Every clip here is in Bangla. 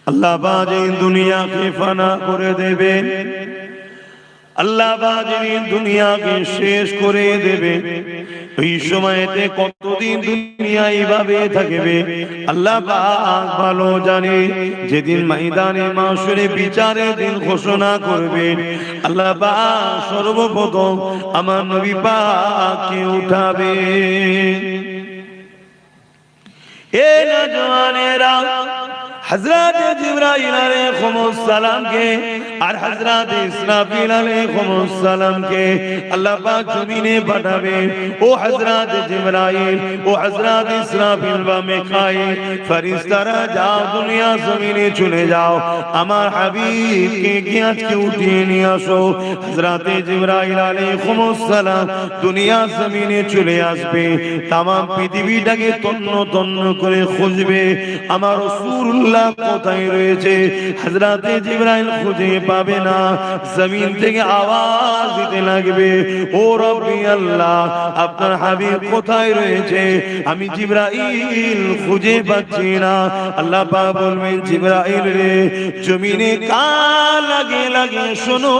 আল্লাহ পাক এই দুনিয়াকে ফানা করে দেবেন, আল্লাহ পাক এই দুনিয়াকে শেষ করে দেবে। এই সময়তে কতদিন দুনিয়া এইভাবে থাকবে আল্লাহ পাক ভালো জানে। যেদিন ময়দানে মাশরে বিচারের দিন ঘোষণা করবেন, আল্লাহ পাক সর্বপ্রথম আমার নবী পাককে উঠাবে। এ নওজওয়ানেরা, হযরত জিবরাইল আলাইহিস সালাম কে আর হযরত ইসরাফিল আলাইহিস সালাম কে আল্লাহ পাক জমিনে পাঠাবে। ও হযরত জিবরাইল, ও হযরত ইসরাফিল বা মিকাইল, ফেরেশতারা যাও, দুনিয়া জমিনে চলে যাও, আমার হাবিবকে গিয়ে আজকে উঠিয়ে নিয়ে আসো। হযরত জিবরাইল আলাইহিস সালাম দুনিয়া জমিনে চলে আসবে, তাম পৃথিবীটাকে তন্ন তন্ন করে খুঁজবে আমার রাসূলুল্লাহ কোথায় রয়েছে। হযরত জিবরাইল খুঁজে পাবে না, জমিন থেকে আওয়াজ দিতে লাগবে, ও রব্বি আল্লাহ, আপনার হাবিব কোথায় রয়েছে, আমি জিবরাইল খুঁজে পাচ্ছি না। আল্লাহ পাক বলবেন, জিবরাইল রে, জমিনে কান লাগিয়ে লাগিয়ে শোনো,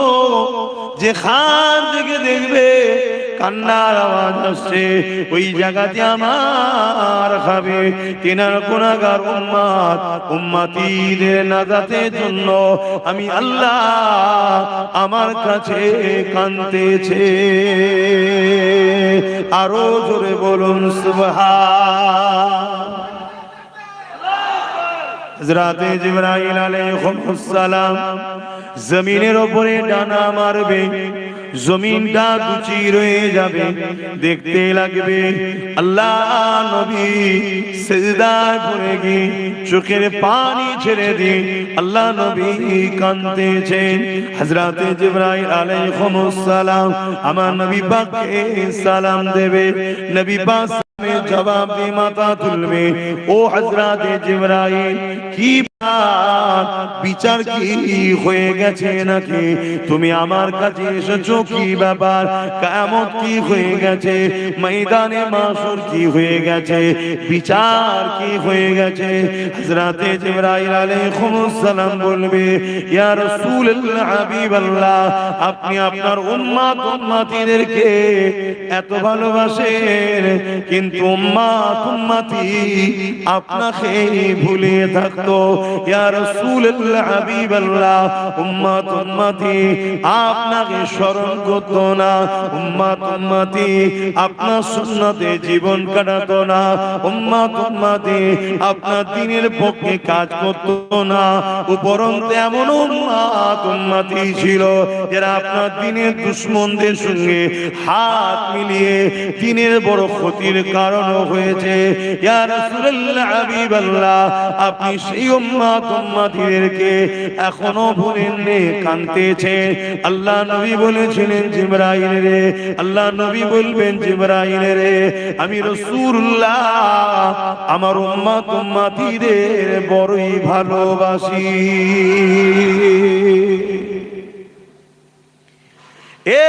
যে খান থেকে দেখবে কান্নার আওয়াজ আসছে, ওই জায়গাতে আমার খাবে তিনার গুনাহগার উম্মত উম্মতিদের নাজাতের জন্য আমি আল্লাহ আমার কাছে কাঁদতেছে। আরো জোরে বলুন সুবহান। হযরত জিবরাইল আলাইহিস সালাম জমিনের উপরে ডানা মারবে, জমিনটা দুচি রয়ে যাবে, দেখতে লাগবে আল্লাহ নবী সিজদায় পড়ে গিয়ে চোখের পানি ছেড়ে দিয়ে আল্লাহ নবী কাঁদতেছেন। হযরত জিবরাইল আলাইহিস সালাম আমার নবী পাককে সালাম দেবে, নবী পাক জবাব দিয়ে মাথা তুলবে, ও হযরত জিবরাইল, কি বিচার কি হয়ে গেছে নাকি, তুমি আমার কাছে এসেছো, কি ব্যাপার, কিয়ামত কি হয়ে গেছে, ময়দানে মাশর কি হয়ে গেছে, বিচার কি হয়ে গেছে। হযরত জিবরাইল আলাইহিস সালাম বলবে, ইয়া রাসূলুল্লাহ, হাবিবাল্লাহ, আপনি আপনার উম্মত উম্মতিদেরকে এত ভালোবাসেন, কিন্তু উম্মত উম্মতি আপনাকে ভুলে থাকতো। ইয়া রাসূলুল্লাহ, হাবিবাল্লাহ, উম্মত উম্মতি আপনাকে স্মরণ করতো না, উম্মত উম্মতি আপনার সুন্নতে জীবন কাটাতো না, উম্মত উম্মতি আপনার দ্বীনের পক্ষে কাজ করতো না। উপরন্তু এমন উম্মত উম্মতি ছিল যারা আপনার দ্বীনের দুশমনদের সঙ্গে হাত মিলিয়ে দ্বীনের বড় ক্ষতির কারণ হয়েছে। ইয়া রাসূলুল্লাহ, হাবিবাল্লাহ, আপনি সেই উম্মত উম্মতিদেরকে এখনো ভুলেননি, কাঁদতেছে। আল্লাহ নবী বলেছিলেন, জিবরাইল রে, আল্লাহ নবী বলবেন, জিবরাইল রে, আমি রাসূলুল্লাহ আমার উম্মত উম্মতিদের বড়ই ভালোবাসি। এ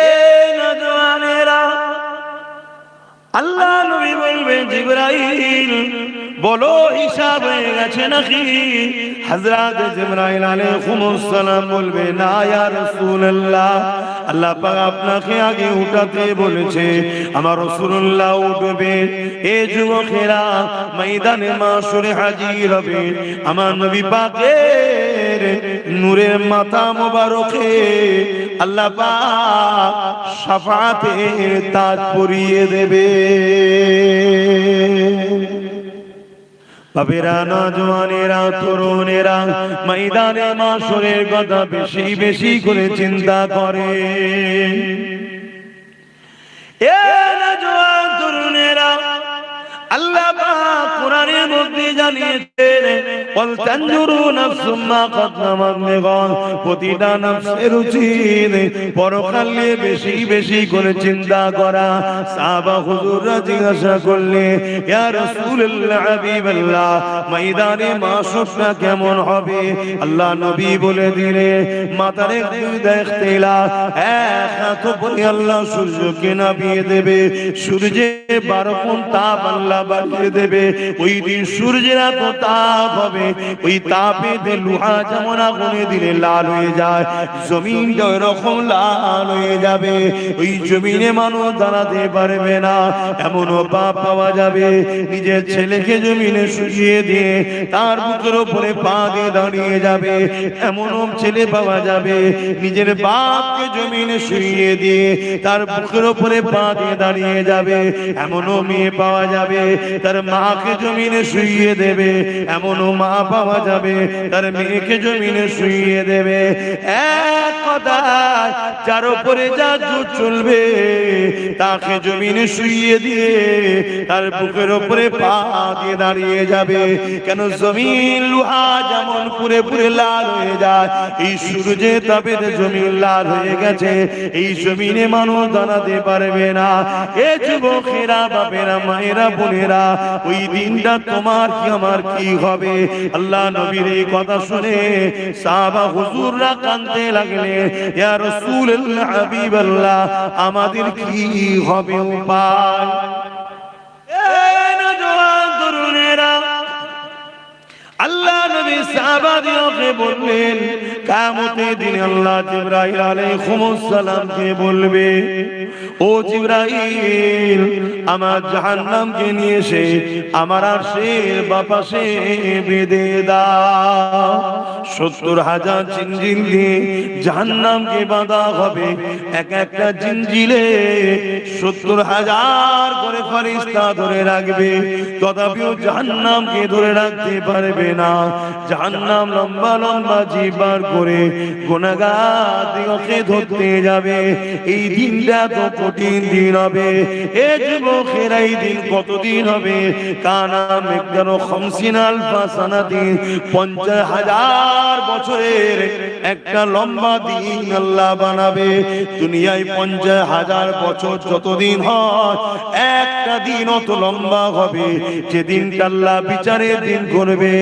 নওজওয়ানেরা, আল্লাহ নবী বলবেন, জিবরাইল বলো হিসাব হয়ে গেছে নাকি। হযরত জিবরাইল আলাইহিস সালাম বলবে, না ইয়া রাসূলুল্লাহ, আল্লাহ পাক আপনাকে আগে উঠাতে বলেছে, আমার রাসূলুল্লাহ উঠবে। এ যুবকেরা ময়দানে মাশরে হাজির হবে, আমার নবী পাকের নূরের মাথা মোবারকে আল্লাহ পাক শাফাআতের তাজ পরিয়ে দেবে। বাবেরা, নওজওয়ানেরা, তরুণেরা ময়দানে মাশরের কথা বেশি বেশি করে চিন্তা করে। এ নওজওয়ান তরুণেরা, আল্লাহ পাক কোরআনের মধ্যে জানিয়েছেন, ওয়াল তানজুরু নাফসুম মা কদ্দামাত লিগাদ, প্রতিটা নফসের উচিত পরকালে বেশি বেশি করে চিন্তা করা। সাহাবা হুজুররা জিজ্ঞাসা করলে, ইয়া রাসূলুল্লাহ, হাবিবাল্লাহ, ময়দানে মাশরটা কেমন হবে? আল্লাহ নবী বলে দিলে, মাথার দুই দেখতেলা এক হাত উপরে আল্লাহ সূর্যকে নামিয়ে দেবে, সূর্যে 12 গুণ তাপ আল্লাহ আল্লাহ বাড়িয়ে দেবে। ওই দিন সূর্যের এত তাপ হবে, ওই তাপেতে লোহা যেমন আগুনে দিলে লাল হয়ে যায়, জমিনটা এরকম লাল হয়ে যাবে। ওই জমিনে মানুষ দাঁড়াতে পারবে না। এমনও পাপ পাওয়া যাবে, নিজের ছেলেকে জমিনে শুইয়ে দিয়ে তার বুকের উপরে পা দিয়ে দাঁড়িয়ে যাবে। এমনও ছেলে পাওয়া যাবে, নিজের বাপকে জমিনে শুইয়ে দিয়ে তার বুকের উপরে পা দিয়ে দাঁড়িয়ে যাবে। এমনও মেয়ে পাওয়া যাবে, তার মাকে জমিনে শুইয়ে দেবে। এমনও মা পাওয়া যাবে, তার মেয়েকে জমিনে শুইয়ে দেবে। এক কথায় যার উপরে যা জোর চলবে তাকে জমিনে শুইয়ে দিয়ে তার বুকের উপরে পা দিয়ে দাঁড়িয়ে যাবে। কেন? জমিন লোহা যেমন পুরে পুরে লাল হয়ে যায়, এই সূর্যের তাপে জমিন লাল হয়ে গেছে। এই জমিনে মানুষ দাঁড়াতে পারবে না। এ যুবকেরা, বাপেরা, মায়েরা, বোনেরা, ওই দিনটা তোমার কি আমার কি হবে? আল্লাহ নবীর এই কথা শুনে সাহাবা হুজুররা কাঁদতে লাগলেন, ইয়া রাসূলুল্লাহ, হাবিবাল্লাহ, আমাদের কি হবে উপায়? এই নওজোয়ান তরুণেরা, আল্লাহ নবী সাহাবাদেরকে বললেন, কিয়ামতের দিনে আল্লাহ জিবরাইল আলাইহিস সালামকে বলবে, ও জিবরাইল, আমার জাহান্নামকে নিয়ে এসে আমার আরশের বাপাশে বেঁধে দাও। ৭০,০০০ জিনজিল দিয়ে জাহান্নামকে বাঁধা হবে। এক একটা জিনজিলে ৭০,০০০ করে ফেরেশতা ধরে রাখবে, তথাপিও জাহান্নামকে ধরে রাখতে পারবে না। জাহান্নাম লম্বা লম্বা জিহ্বার করে গুনাহগারকে ধরতে যাবে। এই দিনটা তো কঠিন দিন হবে। এ যুবকেরা, এই দিন কতদিন হবে? কানা মিকদারু ৫০ আলফা সানাতিন, ৫০,০০০ বছরের একটা লম্বা দিন আল্লাহ বানাবে। দুনিয়ায় ৫০,০০০ বছর যতদিন হয়, একটা দিন অত লম্বা হবে যেদিনটা আল্লাহ বিচারের দিন করবে।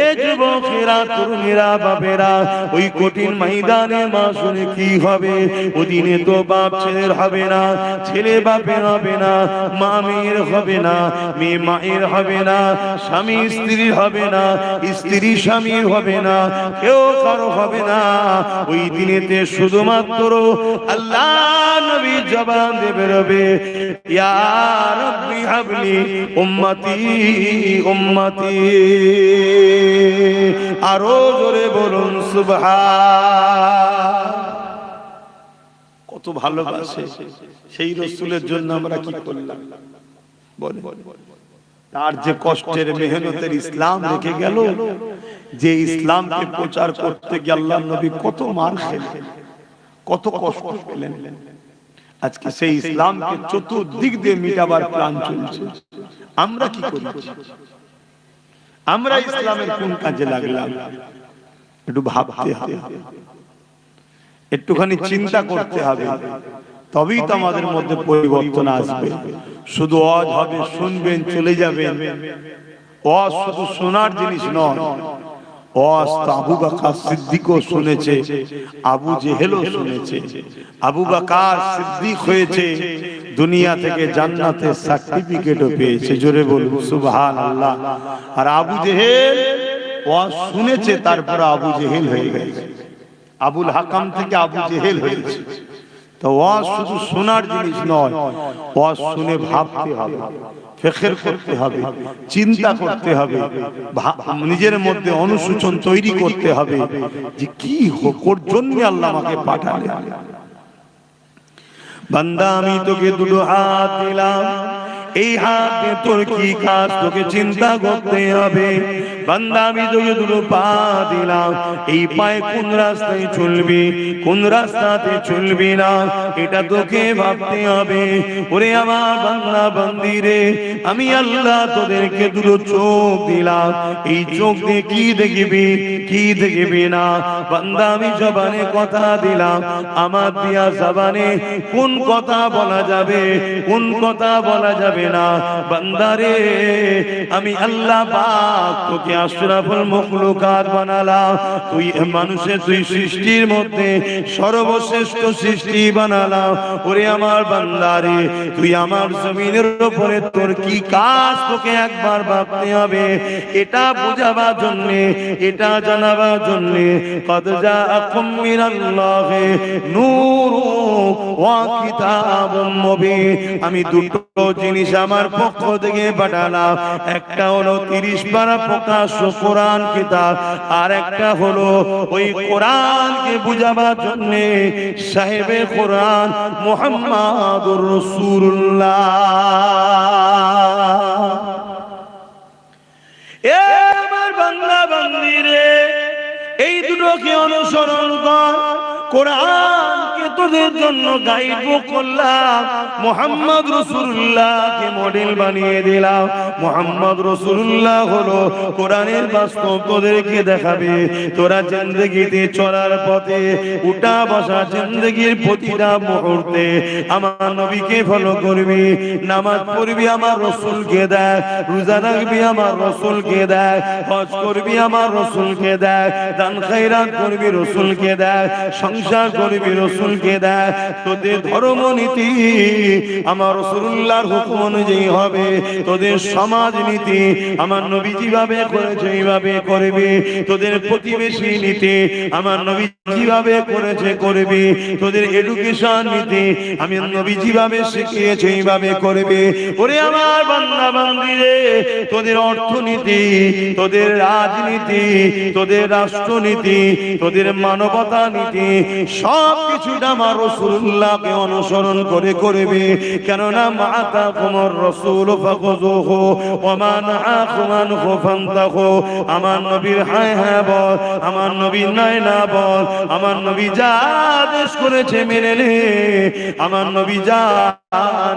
এ যুবকেরা, তরুণেরা, বাপেরা, ওই কঠিন ময়দানে মাসুরে কি হবে? ওদিনে তো বাপ ছেলের হবে না, ছেলে বাপের হবে না, মা মেয়ের হবে না, মেয়ে মায়ের হবে না, স্বামী স্ত্রীর হবে না, স্ত্রী স্বামীর হবে না, কেউ কারো হবে না। ওই দিনেতে শুধুমাত্র আল্লাহ নবী জবান দিয়ে বেরোবে, ইয়া রাব্বি হাবলি উম্মতি উম্মতি। আরো জোরে বলুন সুবহান। কত ভালোবাসে সেই রাসূলের জন্য আমরা কি করলাম বলে? তার যে কষ্টের মেহনতের ইসলাম রেখে গেল, যে ইসলামকে প্রচার করতে গিয়ে আল্লাহ নবী কত মার খেলেন, কত কষ্ট পেলেন। আজকে সেই ইসলামকে চতুর্দিক দিয়ে মিটাবার প্ল্যান চলছে। আমরা কি করছি? আমরা ইসলামের কোন কাজে লাগলাম? একটু ভাবতে হবে, একটুখানি চিন্তা করতে হবে, তবেই তো আমাদের মধ্যে পরিবর্তন আসবে। শুধু ওয়াজ হবে, শুনবেন, চলে যাবেন। ওয়াজ শুধু শোনার জিনিস নয়, ওয়াজ তো আবু বকর সিদ্দিকও শুনেছে, আবু জেহেলও শুনেছে। আবু বকর সিদ্দিক হয়েছে, দুনিয়া থেকে জান্নাতের সার্টিফিকেটও পেয়েছে। জোরে বলুন সুবহানাল্লাহ। আর আবু জেহেল ওয়াজ শুনেছে, তারপর আবু জেহেল হয়ে গেছে। আবুল হাকাম থেকে আবু জেহেল হয়েছে। তো ওয়াজ শুধু শোনার জিনিস নয়, ওয়াজ শুনে ভাবতে হবে, ফিকির করতে হবে, চিন্তা করতে হবে, নিজের মধ্যে অনুশোচন তৈরি করতে হবে যে কি কোর জন্য আল্লাহ আমাকে পাঠালেন। বান্দা, আমি তোকে দুটো হাত দিলাম, এই হাতে তোর কি কাজ তোকে চিন্তা করতে হবে। বান্দা, আমি তোকে দুটো পা দিলাম, এই পায়ে কোন রাস্তায় চলবি, কোন রাস্তাতে চলবি না, এটা তোকে ভাবতে হবে। ওরে আমার বান্দা বান্দি রে, আমি আল্লাহ তোদেরকে দুটো চোখ দিলাম, এই চোখ দিয়ে কি দেখবি, কি দেখবি না। বান্দা, আমি জবানে কথা দিলাম, আমার দিয়া জবানে কোন কথা বলা যাবে, কোন কথা বলা যাবে না। বান্দারে, আমি আল্লাহ পাক তোকে আশরাফুল মখলুকাত বানালা, তুই মানুষের তুই সৃষ্টির মধ্যে সর্বশ্রেষ্ঠ সৃষ্টি বানালা। ওরে আমার বান্দারে, তুই আমার জমিনের উপরে তোর কি কাজ তোকে একবার ভাবতে হবে। এটা বোঝাবার জন্য, এটা জানাবার জন্য, কদ জাআকুম মিনাল্লাহি নূরুন ওয়া কিতাবুম মুবিন, আমি দুটো জিনিস আমার পক্ষ থেকে পাঠালাম। একটা হলো 30 পারা প্রকাশ্য কোরআন কিতাব, আর একটা হলো ওই কোরআনকে বুঝাবার জন্য সাহেবে কোরআন মুহাম্মাদুর রাসূলুল্লাহ। এ আমার বান্দা বান্দীরে, এই দুটোকে অনুসরণ কর। কোরআনকে তোদের জন্য গাইড করলাম, মুহাম্মদ রাসূলুল্লাহকে মডেল বানিয়ে দিলাম। মুহাম্মদ রাসূলুল্লাহ হলো কোরআনের বাস্তব তোদেরকে দেখাবে। তোরা জিন্দেগিতে চলার পথে উঠা বসা জিন্দেগির প্রতিটা মুহূর্তে আমার নবীকে ফলো করবি, নামাজ পড়বি আমার রাসূলকে দেখ, রোজা রাখবি আমার রাসূলকে দেখ, হজ করবি আমার রাসূলকে দেখ, দান খায়রাত করবি রাসূলকে দেখ, সংসার করবি রাসূলকে দেখ। তোদের ধর্মনীতি আমার রাসূলুল্লাহর হুকুম অনুযায়ী হবে, তোদের সমাজ নীতি আমার নবী যেভাবে করেছে এইভাবে করবি, তোদের প্রতিবেশী নীতি আমার নবী যেভাবে করেছে করবি, তোদের এডুকেশন নীতি আমি নবী যেভাবে শিখিয়েছে এইভাবে করবি। ওরে আমার বান্দা বান্দীরে, তোদের অর্থনীতি, তোদের রাজনীতি, তোদের রাষ্ট্রনীতি, তোদের মানবতা নীতি সব কিছুটা আমার রাসূলুল্লাহকে অনুসরণ করে করবে। কেননা মাআতাকুমুর রাসূল ফাখুযুহু ওয়া মা নাহাকুম আনহু ফান্তাহু। আমার নবীর হ্যাঁ হ্যাঁ বল, আমার নবীর নাই না বল। আমার নবী যা আদেশ করেছে মেনে নে, আমার নবী যা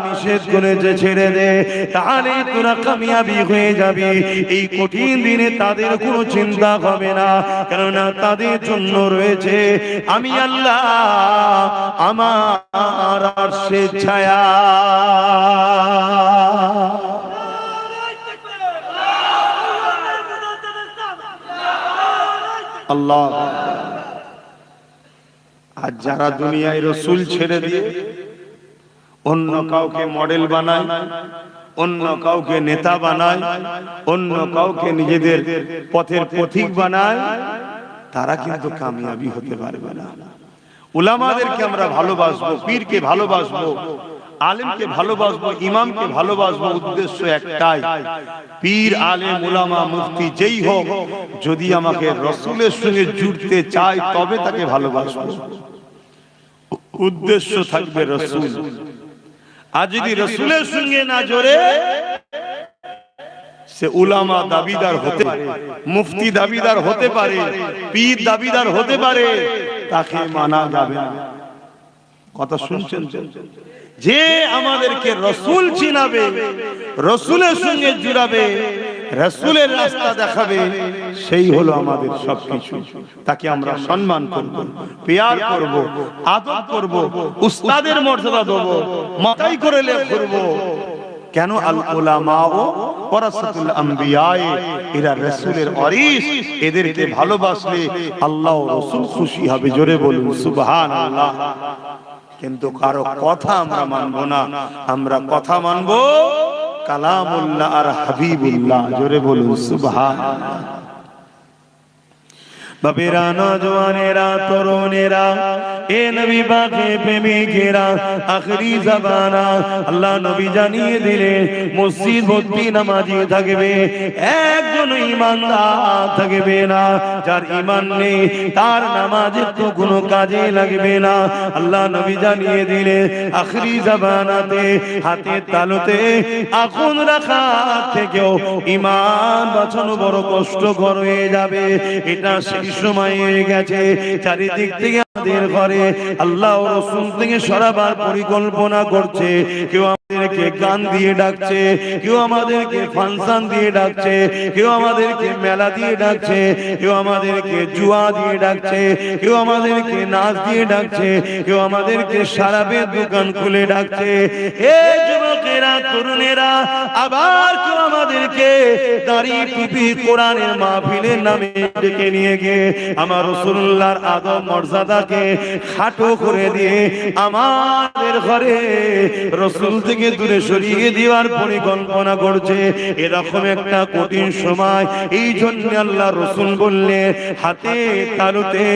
নিষেধ করেছে ছেড়ে দে, তাহলে তোরা কামিয়াবি হয়ে যাবি। এই কঠিন দিনে তাদের কোনো চিন্তা হবে না, কেননা তাদের জন্য রয়েছে আমি আল্লাহ, আমার আরশের ছায়া। আল্লাহ। আর যারা দুনিয়ায় রাসূল ছেড়ে দিয়ে অন্য কাউকে মডেল বানায়, অন্য কাউকে নেতা বানায়, অন্য কাউকে নিজেদের পথের পথিক বানায়, তারা কিন্তু কামিয়াবি হতে পারবে না। উলামাদেরকে আমরা ভালোবাসবো, পীরকে ভালোবাসবো, আলেমকে ভালোবাসবো, ইমামকে ভালোবাসবো, উদ্দেশ্য একটাই, পীর আলেম উলামা মুফতি যেই হোক যদি আমাকে রাসূলের সঙ্গে জুড়তে চায় তবে তাকে ভালোবাসবো। উদ্দেশ্য থাকবে রাসূল। আর যদি রাসূলের সঙ্গে না জোড়ে, সে উলামা দাবিদার হতে পারে, মুফতি দাবিদার হতে পারে, পীর দাবিদার হতে পারে, তাকে মানা যাবে না। কথা শুনছেন? যে আমাদেরকে রাসূল চিনাবে, রাসূলের সঙ্গে জুড়াবে, রাসূলের রাস্তা দেখাবে, সেই হলো আমাদের সবকিছু। তাকে আমরা সম্মান করব, প্যার করব, আদর করব, উস্তাদের মর্যাদা দেব, মাথায় করে ঘুরব। কেন? আল উলামা ওয়ারাসাতুল আম্বিয়া, এরা রাসূলের ওয়ারিস। এদেরকে ভালোবাসলে আল্লাহ ও রাসূল খুশি হবে। জোরে বলুন সুবহানাল্লাহ। কিন্তু কারো কথা আমরা মানব না, আমরা কথা মানব কালামুল্লাহ আর হাবিবুল্লাহ। জোরে বলুন সুবহানাল্লাহ। বাবেরা, নওজওয়ানেরা, তরুণেরা, এ নবী পাকের প্রেমিকেরা, আখেরি জামানা আল্লাহ নবী জানিয়ে দিলেন মসজিদ ভর্তি নামাজি থাকবে, একজন ঈমানদার থাকবে না। যার ঈমান নেই তার নামাজের তো কোনো কাজে লাগবে না। আল্লাহ নবী জানিয়ে দিলেন আখেরি জামানাতে হাতের তালুতে আগুন রাখা থেকেও ঈমান বাঁচানো বড় কষ্টকর হয়ে যাবে। এটা সেই সময় হয়ে গেছে। চারিদিক থেকে আমাদের ঘরে আল্লাহ ও রাসূল থেকে সরাবার পরিকল্পনা করছে, কেউ আমাদেরকে গান দিয়ে ডাকছে, কেউ আমাদেরকে ফাংশন দিয়ে ডাকছে, কেউ আমাদেরকে মেলা দিয়ে ডাকছে, কেউ আমাদেরকে জুয়া দিয়ে ডাকছে, কেউ আমাদেরকে নাচ দিয়ে ডাকছে, কেউ আমাদেরকে শরাবের দোকান খুলে ডাকছে। এ যুবকেরা, তরুণেরা, আবার কেউ আমাদেরকে দাড়ি টুপি কোরআনের মাহফিলের নামে ডেকে নিয়ে গিয়ে আমার রাসূলুল্লাহর আদব মর্যাদাকে খাটো করে দিয়ে আমাদের ঘরে রাসূল থেকে দূরে সরিয়ে দেওয়ার পরিকল্পনা করছে। এরকম একটা কঠিন সময়, এই জন্য আল্লাহ রাসূল বললেন, হাতে তালুতে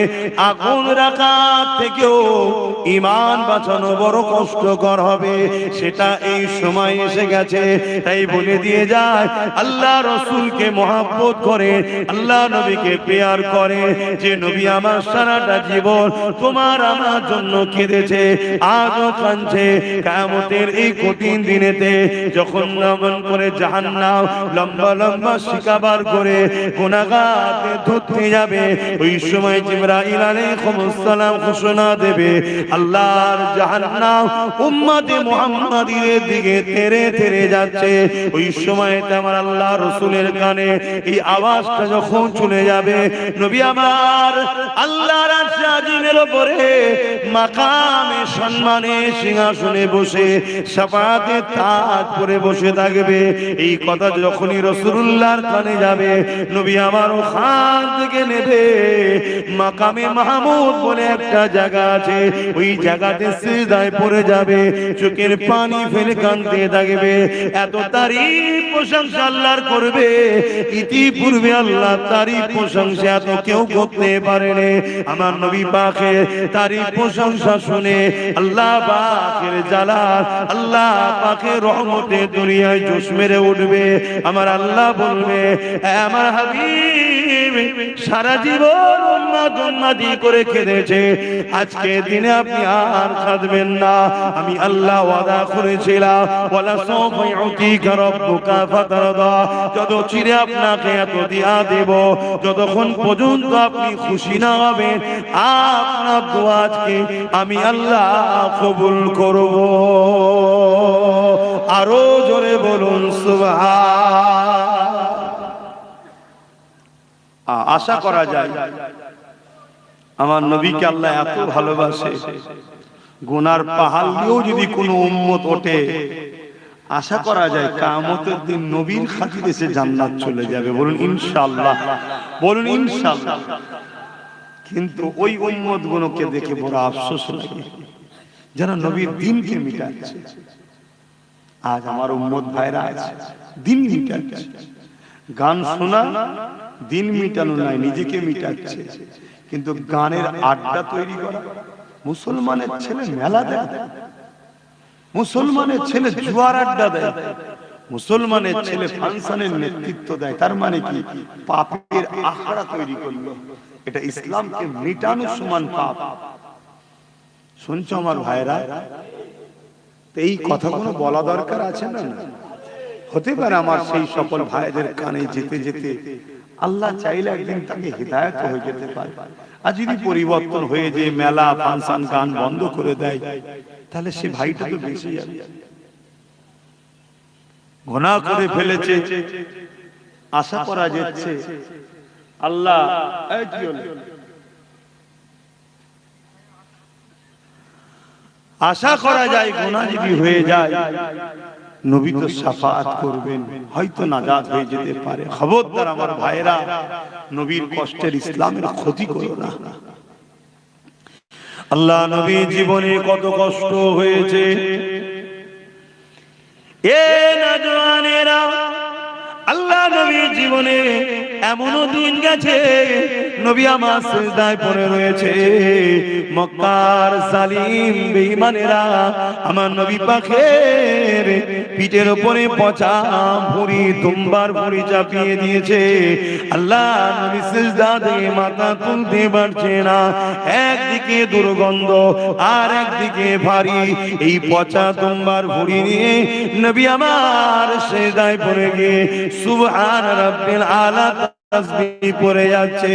আগুন রাখা থেকেও ঈমান বাঁচানো বড় কষ্টকর হবে, সেটা এই সময় এসে গেছে। তাই বলে দিয়ে যায়, আল্লাহ রাসূলকে মহব্বত করে, আল্লাহ নবীকে প্যার করে, যে নবী আমার সারাটা জীবন তোমার আমার জন্য কেঁদেছে, আজও কাঁদছে। কিয়ামতের এই কঠিন দিনেতে যখন নমন করে জাহান্নাম লম্বা লম্বা শিকাবার করে গুনাহগারকে ধরতে যাবে, ওই সময় জিবরাইল আলাইহিস সালাম ঘোষণা দেবে, আল্লাহর জাহান্নাম উম্মতে মুহাম্মাদির দিকে তেরে তেরে যাচ্ছে। ওই সময়তে আমার আল্লাহ রাসূলের কানে এই আওয়াজটা যখন চলে যাবে, নবী আমার আল্লাহর আরশে আজিমের উপরে মাকামে সম্মানে সিংহাসনে বসে শাফাআতে তাজ পরে বসে থাকবে। এই কথা যখনই রাসূলুল্লাহর কানে যাবে, নবী আমার ওখান থেকে নেবে মাকামে মাহমুদ বলে একটা জায়গা আছে, ওই জায়গাতে সিজদায় পড়ে যাবে, চোখের পানি ফেলে কাঁদতে থাকবে। এত তারিফ প্রশংসা আল্লাহর করবে, ইতিপূর্বে আল্লাহ তারিফ প্রশংসা এত কেউ করতে পারেনি। আমার নবী পাকের তারিফ প্রশংসা শুনে আল্লাহ পাকের জালাল, আল্লাহ পাকের রহমতে দুনিয়ায় জোশ মেরে উঠবে। আমার আল্লাহ বলবে, আমার হাবিব সারা জীবন উম্মত উম্মতি করে কেঁদেছে, আজকে দিনে আপনি আর কাঁদবেন না। আমি আল্লাহ ওয়াদা করেছিলাম, ওয়ালা সাওফা ইউতিকা রাব্বুকা ফাতারদা, যত চিরে আপনাকে এত দিয়া দেব, যতক্ষণ পর্যন্ত আপনি খুশি না হবেন আপনার দোয়া আজকে আমি আল্লাহ কবুল করব। আরো জোরে বলুন সুবহান। আশা করা যায় আমার নবীকে আল্লাহ এত ভালোবাসে, গুনার পাহাড় দিয়েও যদি কোনো উম্মত ওঠে, আশা করা যায় কিয়ামতের দিন নবীর খাতিরে সে জান্নাত চলে যাবে। বলুন ইনশাআল্লাহ, বলুন ইনশাআল্লাহ। কিন্তু ওই উম্মত গুলোকে দেখে বড় আফসোস লাগে, যারা নবীর দ্বীনকে মিটাচ্ছে। আজ আমার উম্মত ভাইরা আছে দ্বীন মিটাচ্ছে, গান শোনা দ্বীন মিটানো নাই, নিজেকে মিটাচ্ছে। কিন্তু গানের আড্ডা তৈরি করা, মুসলমানের ছেলে মেলা দেয়, মুসলমানের ছেলে জুয়ার আড্ডা দেয়, মুসলমানের ছেলে ফাংশনের নেতৃত্ব দেয়, তার মানে কি পাপের আখড়া তৈরি করলো। এটা ইসলামকে মিটানো সমান পাপ। শুনছো আমার ভাইরা? এই কথাগুলো বলা দরকার আছে না? হতে পারে আমার সেই সকল ভাইদের কানে যেতে যেতে আল্লাহ চাইলে একদিন তাকে হিদায়াত হয়ে যেতে পারে। আর যদি পরিবর্তন হয়ে যে মেলা ফাংশন গান বন্ধ করে দেয়, তাহলে সে ভাইটা তো বেঁচে যাবে। গুনাহ করে ফেলেছে, আশা করা যাচ্ছে আল্লাহ আশা করা যায় গুনাহ যদি হয়ে যায় নবী তো শাফাআত করবেন, হয়তো নাজাত হয়ে যেতে পারে। খবরদার আমার ভাইরা, নবীর কষ্টের ইসলামের ক্ষতি করো না। আল্লাহ নবী জীবনে কত কষ্ট হয়েছে। এ নওজওয়ানেরা, আল্লাহ নবীর জীবনে এমনও দিন গেছে নবী আমার সিজদায় পড়ে রয়েছে। মক্কার জালিম বেঈমানেরা আমার নবী পাকের পিঠের উপরে পচা ভুঁড়ি, দুম্বার ভুঁড়ি চাপিয়ে দিয়েছে। আল্লাহ নবী সিজদা দিয়ে মাথা তুলতে পারছে না। একদিকে দুর্গন্ধ আর একদিকে ভারী, এই পচা দুম্বার ভুঁড়ি নিয়ে নবী আমার সিজদায় পড়ে গিয়ে সুবহান রাব্বিল আলা তাসবিহ পড়ে যাচ্ছে।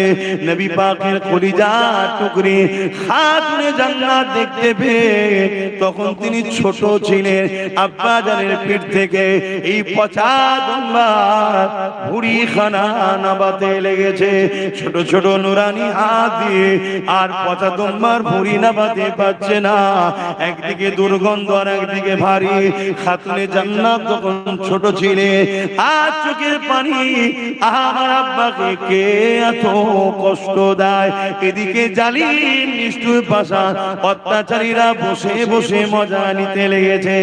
নবী পাকের কলিজার টুকরি খাতুনে জান্নাত দেখতে পেয়ে তখন তিনি ছোট ছিলেন, আব্বা জানের পিঠ থেকে এই পচা দুম্বার ভুঁড়িখানা নাবাতে লেগেছে। ছোট ছোট নুরানি হাত দিয়ে আর পচা দুম্বার ভুঁড়ি নাবাতে পারছে না। একদিকে দুর্গন্ধ আর একদিকে ভারী। খাতুনে জান্নাত তখন ছোট ছিলে আর চোখের পানি, আমার আব্বাকে কে এত কষ্ট দেয়। এদিকে জালিম নিষ্ঠুর পাশান অত্যাচারীরা বসে বসে মজা নিতে লেগেছে।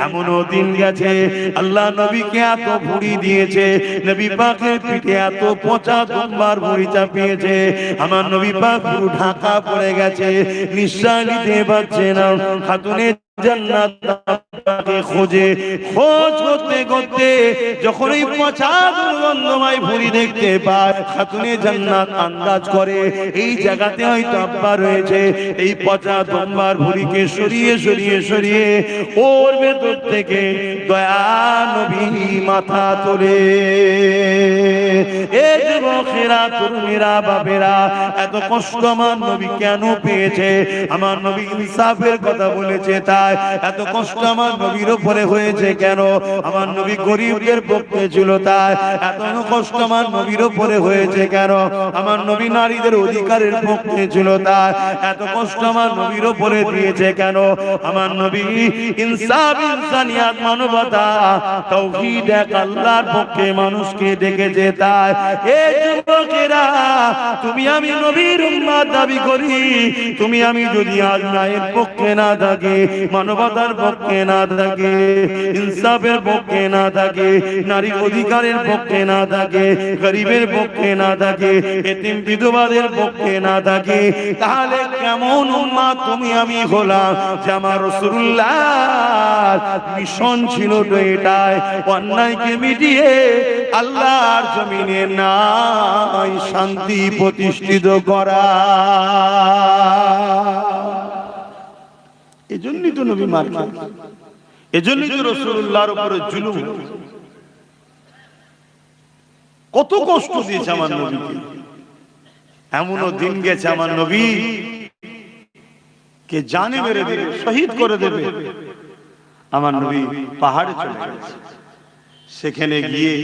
এমনও দিন গেছে আল্লাহ নবীকে এত ভুঁড়ি দিয়েছে, নবী পাকের পিঠে এত পচা দুম্বার ভুঁড়ি চাপিয়েছে, আমার নবী পাক পুরো ঢাকা পড়ে গেছে, নিঃশ্বাস নিতে পারছে না। খাতুনে জান্নাত খোঁজে, খোঁজ করতে করতে যখন এই পচা দুর্গন্ধময় ভুঁড়ি দেখতে পায়, খাতুনে জান্নাত আন্দাজ করে এই জায়গাতে হয়তো আব্বা রয়েছে। এই পচা দুম্বার ভুঁড়িকে সরিয়ে সরিয়ে সরিয়ে ওর ভেতর থেকে দয়া নবী মাথা তোলে। এ যুবকেরা, তরুণীরা, বাপেরা, এত কষ্ট আমার নবী কেন পেয়েছে? আমার নবী ইনসাফের কথা বলেছে তাই। এত কষ্ট আমার নবীর উপরে হয়েছে কেন? আমার নবী গরিবদের পক্ষে ছিল তাই। এত কষ্ট আমার নবীর উপরে হয়েছে কেন? আমার নবী নারীদের অধিকারের পক্ষে ছিল তাই। এত কষ্ট আমার নবীর উপরে দিয়েছে কেন? আমার নবী ইনসাফ, ইনসানিয়াত, মানবতা, তাওহীদ, এক আল্লাহর পক্ষে মানুষকে ডেকেছে তাই। এ যুবকেরা, তুমি আমি নবীর উম্মত দাবি করি, তুমি আমি যদি আজ ন্যায়ের পক্ষে না থাকি, মানবতার পক্ষে না থাকে, ইনসাফের পক্ষে না থাকে, নারীর অধিকারের পক্ষে না থাকে, গরিবের পক্ষে না থাকে, এতিম বিধবাদের পক্ষে না থাকে, তাহলে কেমন উম্মত তুমি আমি হলাম? যে আমার রাসূলুল্লাহ মিশন ছিল তো এটাই, অন্যায়কে মিটিয়ে আল্লাহর জমিনে নাই শান্তি প্রতিষ্ঠিত করা। এজন্যই তো নবী মার খান, এজন্যই তো রাসূলুল্লাহর উপরে জুলুম, কত কষ্ট দিয়েছে আমার নবীকে। এমনও দিন গেছে আমার নবী কে জানে মেরে দেবে, শহীদ করে দেবে। আমার নবী পাহাড়ে চলে গেছে, সেখানে গিয়ে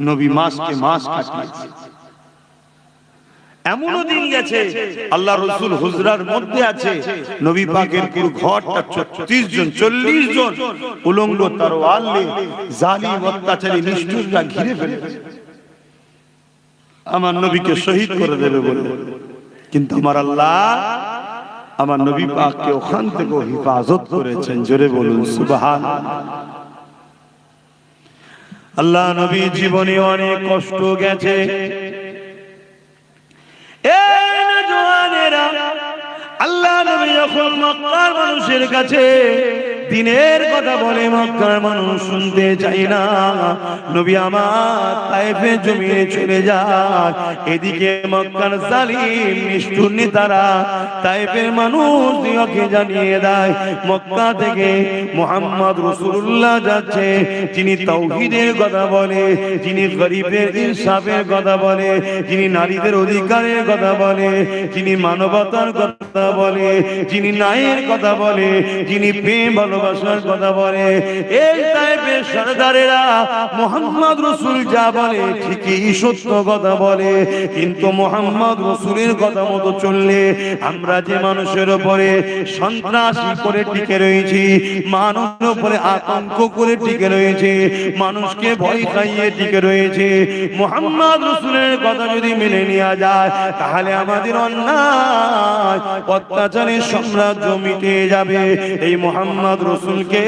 নবী মাসকে মাস কাটিয়েছে। এমনও দিন গেছে আল্লাহ রাসূল হুজরার মধ্যে আছে, নবী পাকের পুরো ঘরটা 36 জন 40 জন উলঙ্গ তরোয়াল নিয়ে জালিম অত্যাচারী নিষ্ঠুররা ঘিরে ফেলেছে আমার নবীকে শহীদ করে দেবে বলে। কিন্তু আমার আল্লাহ আমার নবী পাককে ওখান থেকে হিফাজত করেছেন। জোরে বলুন সুবহানাল্লাহ। আল্লাহ নবী জীবনে অনেক কষ্ট গেছে। আল্লাহ নবী যখন মক্কার মানুষের কাছে দিনের কথা বলে, মক্কার মানুষ শুনতে চায় না। নবী আমার তায়েফের জমিনে চলে যায়। এদিকে মক্কার জালিম নিষ্ঠুর নেতারা তায়েফের মানুষকে জানিয়ে দেয় মক্কা থেকে মুহাম্মদ রাসূলুল্লাহ যাচ্ছে, যিনি তাওহীদের কথা বলে, যিনি গরিবের ইনসাফের কথা বলে, যিনি নারীদের অধিকারের কথা বলে, যিনি মানবতার কথা বলে, যিনি ন্যায়ের কথা বলে, যিনি প্রেম ভালোবাসার কথা বলে। এই তায়েফের সরদারেরা মুহাম্মদ রাসূল যা বলে ঠিকই সত্য কথা বলে। কিন্তু মুহাম্মদ রাসূলের কথা মতো চললে আমরা যে মানুষের উপরে সন্ত্রাসী করে টিকে রয়েছি, মানুষের উপরে আতঙ্ক করে টিকে রয়েছে, মানুষকে ভয় খাইয়ে টিকে রয়েছে, মুহাম্মদ রাসূলের কথা যদি মেনে নেওয়া যায় তাহলে আমাদের অন্যায় অত্যাচারের সাম্রাজ্য মিটে যাবে। এই মুহাম্মদ রাসূলকে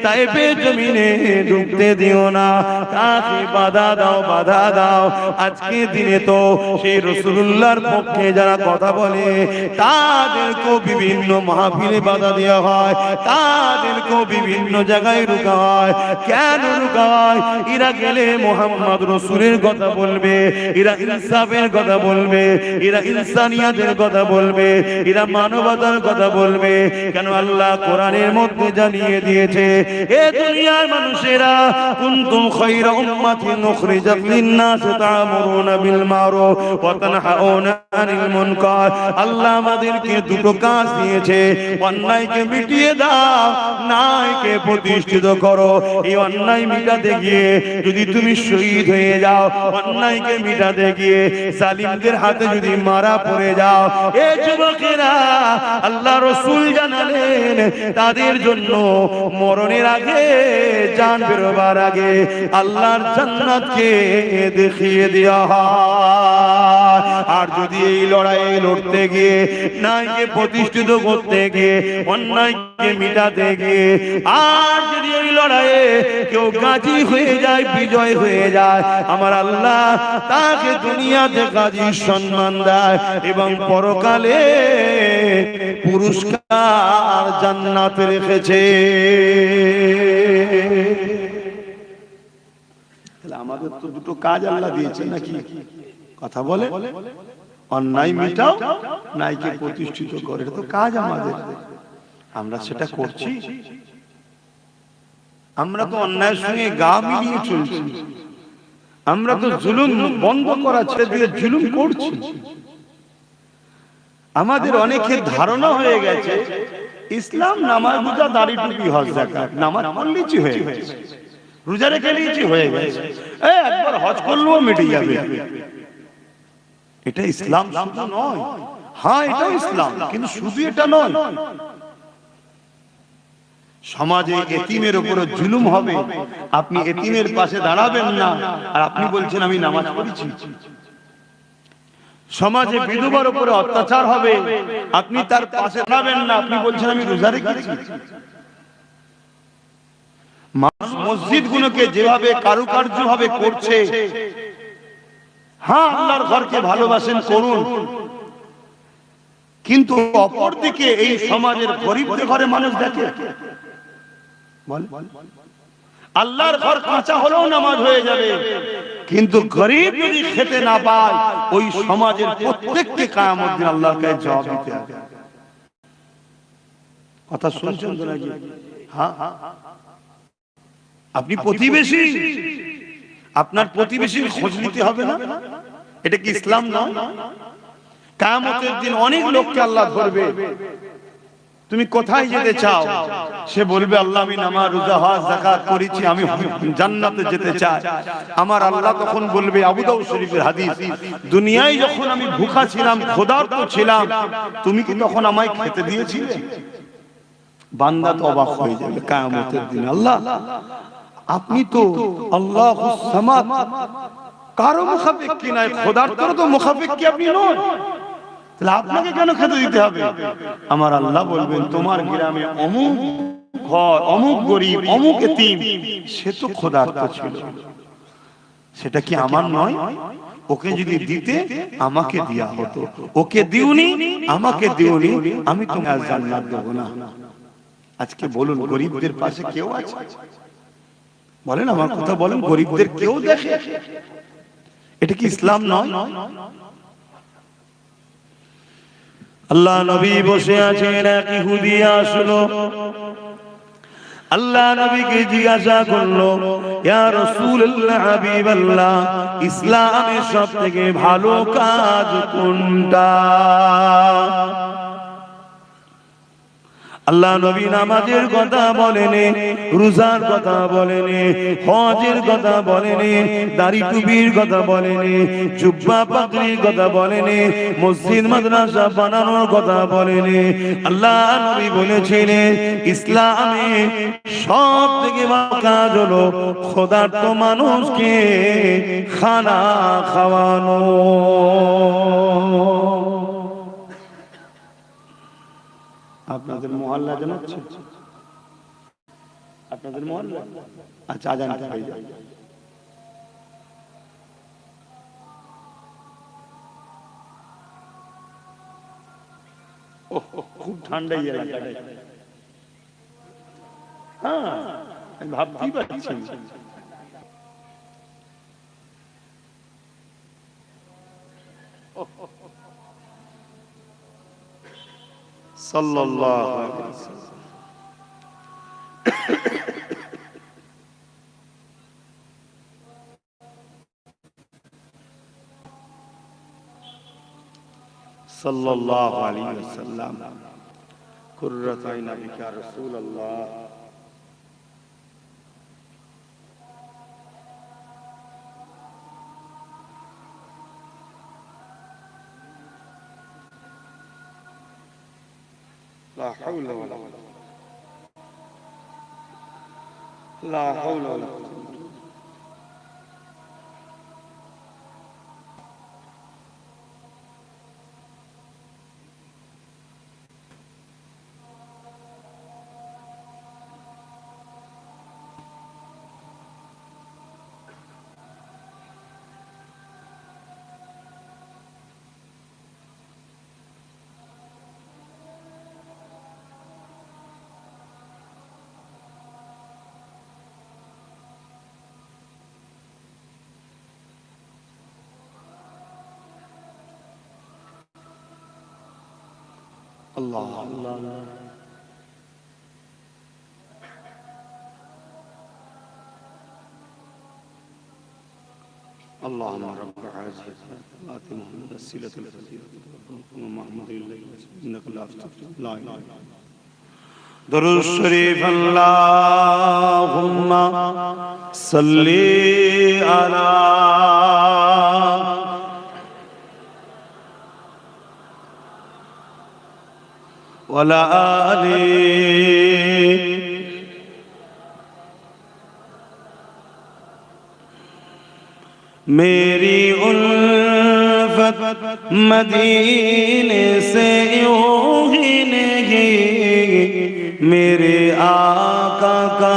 তায়েফের জমিনে ঢুকতে দিও না, তাকে বাধা দাও, বাধা দাও। আজকে দিনে তো সেই রাসূলুল্লাহর পক্ষে যারা কথা বলে তাদেরকেও বিভিন্ন মাহফিলে বাধা দেওয়া হয়, তাদেরকেও বিভিন্ন জায়গায় রুকা হয়। কেন রুকা হয়? এরা গেলে মুহাম্মদ রাসূলের কথা বলবে, এরা ইনসাফের কথা বলবে, এরা ইনসানিয়াতের কথা বলবে, এরা মানবতার কথা বলবে। কেন? আল্লাহ কোরআনের মধ্যে জানিয়ে দিয়েছে, এ দুনিয়ার মানুষেরা, কুনতুম খায়রা উম্মাতিন উখরিজাত লিন-নাস তা'মুরুনা বিল মারুফ ওয়া তানহাউনা আনিল মুনকার। আল্লাহ আমাদেরকে দুটো কাজ দিয়েছে, অন্যায়কে মিটিয়ে দাও, ন্যায়কে প্রতিষ্ঠিত করো। এই অন্যায় মিটাতে গিয়ে যদি তুমি শহীদ হয়ে যাও, অন্যায়কে মিটাতে গিয়ে জালিমদের হাতে যদি মারা পড়ে যাও, এ যুবকেরা, আল্লাহ রাসূল জানালেন তাদের জন্য মরণের আগে, জান বেরোবার আগে আল্লাহর জান্নাতকে দেখিয়ে দেওয়া হয়। আর যদি এই লড়াইয়ে লড়তে গিয়ে, ন্যায়কে প্রতিষ্ঠিত করতে গিয়ে, অন্যায়কে মিটাতে গিয়ে, আর যদি এই লড়াইয়ে কেউ গাজী হয়ে যায়, বিজয় হয়ে যায়, আমার আল্লাহ তাকে দুনিয়াতে গাজী সম্মান দেয় এবং পরকালে পুরস্কার জান্নাতে রেখেছে। আমাদের তো দুটো কাজ আল্লাহ দিয়েছে নাকি? কথা বলে, অন্যায় মিটাও, ন্যায়কে প্রতিষ্ঠিত করে, এটা তো কাজ আমাদের। আমরা সেটা করছি? আমরা তো অন্যায়ের সঙ্গে গা মিলিয়ে চলছি। আমরা তো জুলুম বন্ধ করা ছেড়ে দিয়ে জুলুম করছি। আমাদের অনেকের ধারণা হয়ে গেছে ইসলাম নামাজ, রোজা, দাড়ি, টুপি, হজ, যাকাত, নামাজ পড়লেই হয়ে গেছে, রোজা রেখে নিয়েছি হয়ে গেছে, একবার হজ করলেও মিটে যাবে। এটা ইসলাম শুধু নয়। হ্যাঁ, এটাও ইসলাম, কিন্তু শুধু এটা নয়। সমাজে এতিমের উপরে জুলুম হবে, আপনি এতিমের পাশে দাঁড়াবেন না, আর আপনি বলছেন আমি নামাজ পড়েছি। সমাজে বিধবার উপরে অত্যাচার হবে, আপনি তার পাশে দাঁড়াবেন না, আপনি বলছেন আমি রোজা রেখেছি। মসজিদ গুলোকে যেভাবে কারুকার্য ভাবে করছে, হ্যাঁ আল্লাহর ঘরকে ভালোবাসেন, করুন, কিন্তু অপরদিকে এই সমাজের গরিবদের ঘরে মানুষ দেখে, আল্লাহর ঘর কাঁচা হলেও নামাজ হয়ে যাবে, কিন্তু গরিব যদি খেতে না পায়, ওই সমাজের প্রত্যেককে কিয়ামত দিন আল্লাহর কাছে জবাব দিতে হবে। কথা শুনছেন তো নাকি? হ্যাঁ, আপনি প্রতিবেশী, আপনার প্রতিবেশীর খোঁজ নিতে হবে না? এটা কি ইসলাম নয়? কিয়ামতের দিন অনেক লোককে আল্লাহ ধরবে, তুমি কোথায় যেতে চাও? সে বলবে আল্লাহ আমি নামাজ, রোজা, হজ, যাকাত করেছি, আমি জান্নাতে যেতে চাই। আমার আল্লাহ তখন বলবে, আবু দাউদ শরীফের হাদিস, দুনিয়ায় যখন আমি ভুখা ছিলাম, ক্ষুধার্ত ছিলাম, তুমি কি তখন আমায় খেতে দিয়েছিলে? বান্দা তো অবাক হয়ে যাবে কিয়ামতের দিন, আল্লাহ আপনি তো আল্লাহুস সামাদ, কারো মুখাপেক্ষী নাই, ক্ষুধার্তর তো মুখাপেক্ষী আপনি নন, তাহলে আপনাকে কেন খেতে দিতে হবে? আমার আল্লাহ বলবেন, তোমার গ্রামে অমুক ঘর, অমুক গরিব, অমুক এতিম, সে তো ক্ষুধার্ত ছিল, সেটা কি আমার নয়? ওকে যদি দিতে আমাকে দেয়া হতো, ওকে দিওনি, আমাকে দিওনি, আমি তোমার জান্নাত দেব না। আজকে বলুন, গরিবদের পাশে কেউ আছে? বলেন, আমার কথা বলেন, গরিবদের কেউ দেখে? এটা কি ইসলাম নয়? আল্লাহ নবী বসে আছেন, এক ইহুদি আসলো, আল্লাহ নবীকে জিজ্ঞাসা করলো, ইয়া রাসূলুল্লাহ, হাবিবাল্লাহ, ইসলামের সবথেকে ভালো কাজ কোনটা? আল্লাহ নবী নামাজের কথা বলেনি, রোজার কথা বলেনি, হজের কথা বলেনি, দাড়ি টুপির কথা বলেনি, জুব্বা পাগড়ির কথা বলেনি, মসজিদ মাদ্রাসা বানানোর কথা বলেনি। আল্লাহ নবী বলেছিলেন ইসলামে সব থেকে বড় কাজ হলো ক্ষুধার্ত মানুষকে খানা খাওয়ানো। আপনাদের মহল্লা জানাচ্ছে, আপনাদের মহল্লা, আচ্ছা আজান হয়ে যায়। খুব ঠান্ডা এলাকাটা, হ্যাঁ আমি ভাবতেই পারছি। সাল্লাল্লাহু আলাইহি ওয়াসাল্লাম। সাল্লাল্লাহু আলাইহি ওয়াসাল্লাম। কুররাত আইন বিকা রাসূলুল্লাহ। لا حول ولا قوة لا حول ولا قوة اللہ اللهم رب هذه آت محمد الوسيلة والفضيلة ومحمد إنك لا تفتح لا إله إلا أنت. درود شریف اللهم صل على ولا آلِ میری الفت مدینے سے یوں ہی نہیں، میرے آقا کا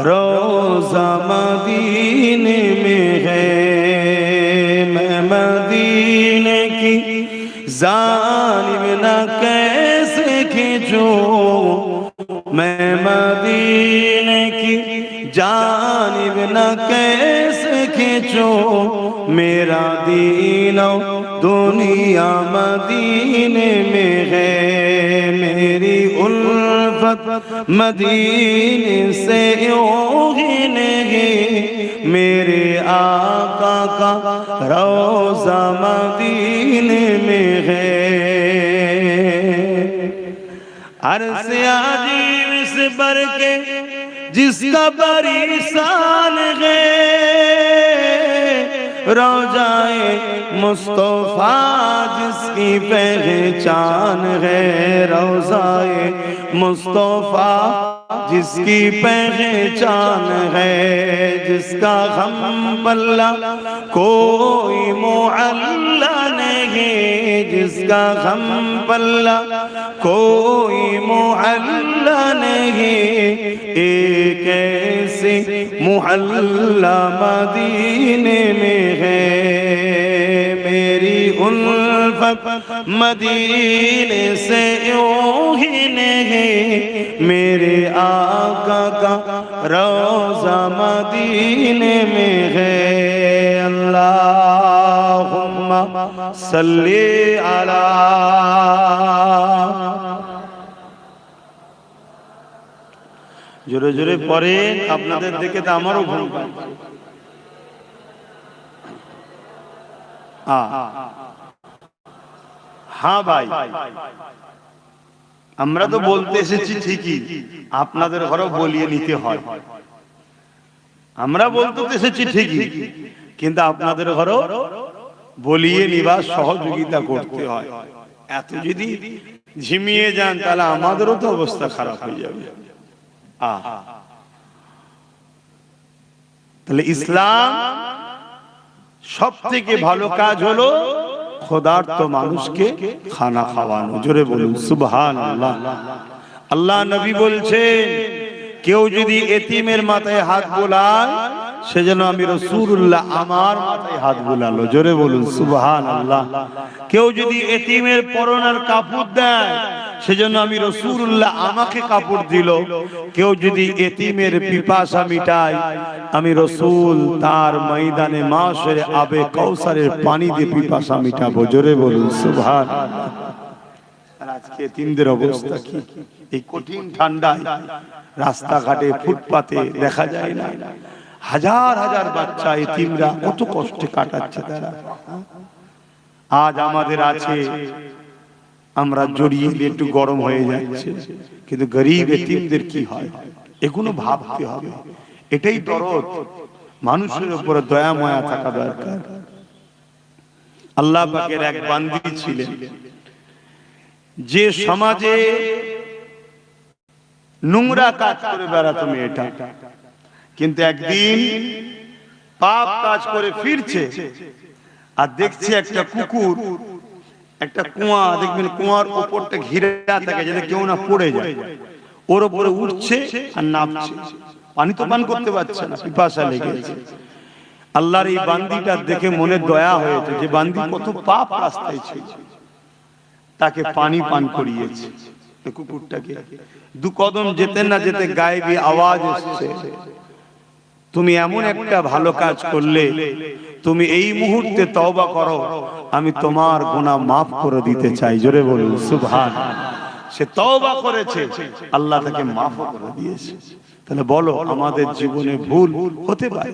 روضہ مدینے میں ہے. میں مدینے کی جانب نہ کیسے کھینچوں، میں مدینے کی جانب نہ کیسے کھینچوں، میرا دین و دنیا مدینے میں ہے. میری الفت مدینے سے یوں ہی نہیں، میرے آقا کا روضہ مدینے میں ہے. عرض عظیم سے بڑھ کے جس کا بڑی شان ہے، روضہ مصطفیٰ جس کی پہچان ہے. روضہ مصطفیٰ جس کی پہچان ہے، جس کا غم پلہ کوئی معلّہ نہیں، جس کا غم پلہ کوئی معلّہ نہیں. ایک ایسی محلہ مدینے میں ہے. میری الفت مدینے سے یوں ہی نہیں، میرے آقا کا روضہ مدینے میں ہے. اللہم صلی علی জোরে জোরে পড়েন, আপনাদের দেখে তো আমারও ঘুম পায়. হ্যাঁ ভাই, আমরা তো বলতে এসেছি ঠিকই, আপনাদের ঘরেও বলিয়ে নিতে হয়. আমরা বলতে এসেছি ঠিকই, কিন্তু আপনাদের ঘরেও বলিয়ে নিবার সহযোগিতা করতে হয়. এত যদি ঝিমিয়ে যান তাহলে আমাদেরও তো অবস্থা খারাপ হয়ে যাবে. তাহলে ইসলাম সব থেকে ভালো কাজ হলো ক্ষুধার্ত মানুষকে খানা খাওয়ানো. জোরে বলুন সুবহানাল্লাহ. আল্লাহ নবী বলছেন, কেউ যদি এতিমের মাথায় হাত বোলায় সেজন্য আমি রাসূলুল্লাহ আমার মাথায় হাত বোলালো. জোরে বলুন সুবহানাল্লাহ. কেউ যদি এতিমের পরনের কাপড় দেয় সেজন্য আমি রাসূলুল্লাহ আমাকে কাপড় দিল. কেউ যদি এতিমের পিপাসা মিটায় আমি রাসূল তার ময়দানে মাশরে আবে কাউসারের পানি দিয়ে পিপাসা মিটাবো. জোরে বলুন সুবহানাল্লাহ. আর আজকে এতিমদের অবস্থা কি? এই কঠিন ঠান্ডায় রাস্তাঘাটে ফুটপাতে দেখা যায় না, হাজার হাজার বাচ্চা এতিমরা কত কষ্টে কাটাচ্ছে তারা. আজ আমাদের আছে আমরা জড়িয়ে দিয়ে একটু গরম হয়ে যাচ্ছে, কিন্তু গরিব এতিমদের কি হয় এগুলো ভাবতে হবে। এটাই দরদ, মানুষের উপরে দয়া মায়া থাকা দরকার। আল্লাহ পাকের এক বান্দি ছিলেন, যে সমাজে নোংরা কাজ করে বেড়াতো মেয়েটা, কিন্তু একদিন পাপ কাজ করে ফিরছে আর দেখছে একটা কুকুর একটা কুয়া, দেখবেন কুয়ার উপরটা ঘিরে থাকে যাতে কেউ না পড়ে যায়, ওর উপরে উঠছে আর নামছে, পানি তো পান করতে পারছে না, পিপাসা লেগেছে। আল্লাহর এই বান্দিটা দেখে মনে দয়া হয়েছে যে বান্দি কত পাপ রাস্তায় ছিল, তাকে পানি পান করিয়েছে। কুকুরটাকে দু কদম যেতে না যেতে গায়েবী আওয়াজ এসেছে, তুমি এমন একটা ভালো কাজ করলে, তুমি এই মুহূর্তে তওবা করো, আমি তোমার গুনাহ মাফ করে দিতে চাই। জোরে বলুন সুবহানাল্লাহ। সে তওবা করেছে, আল্লাহ তাকে মাফ করে দিয়েছে। তাহলে বলো, আমাদের জীবনে ভুল হতে পারে।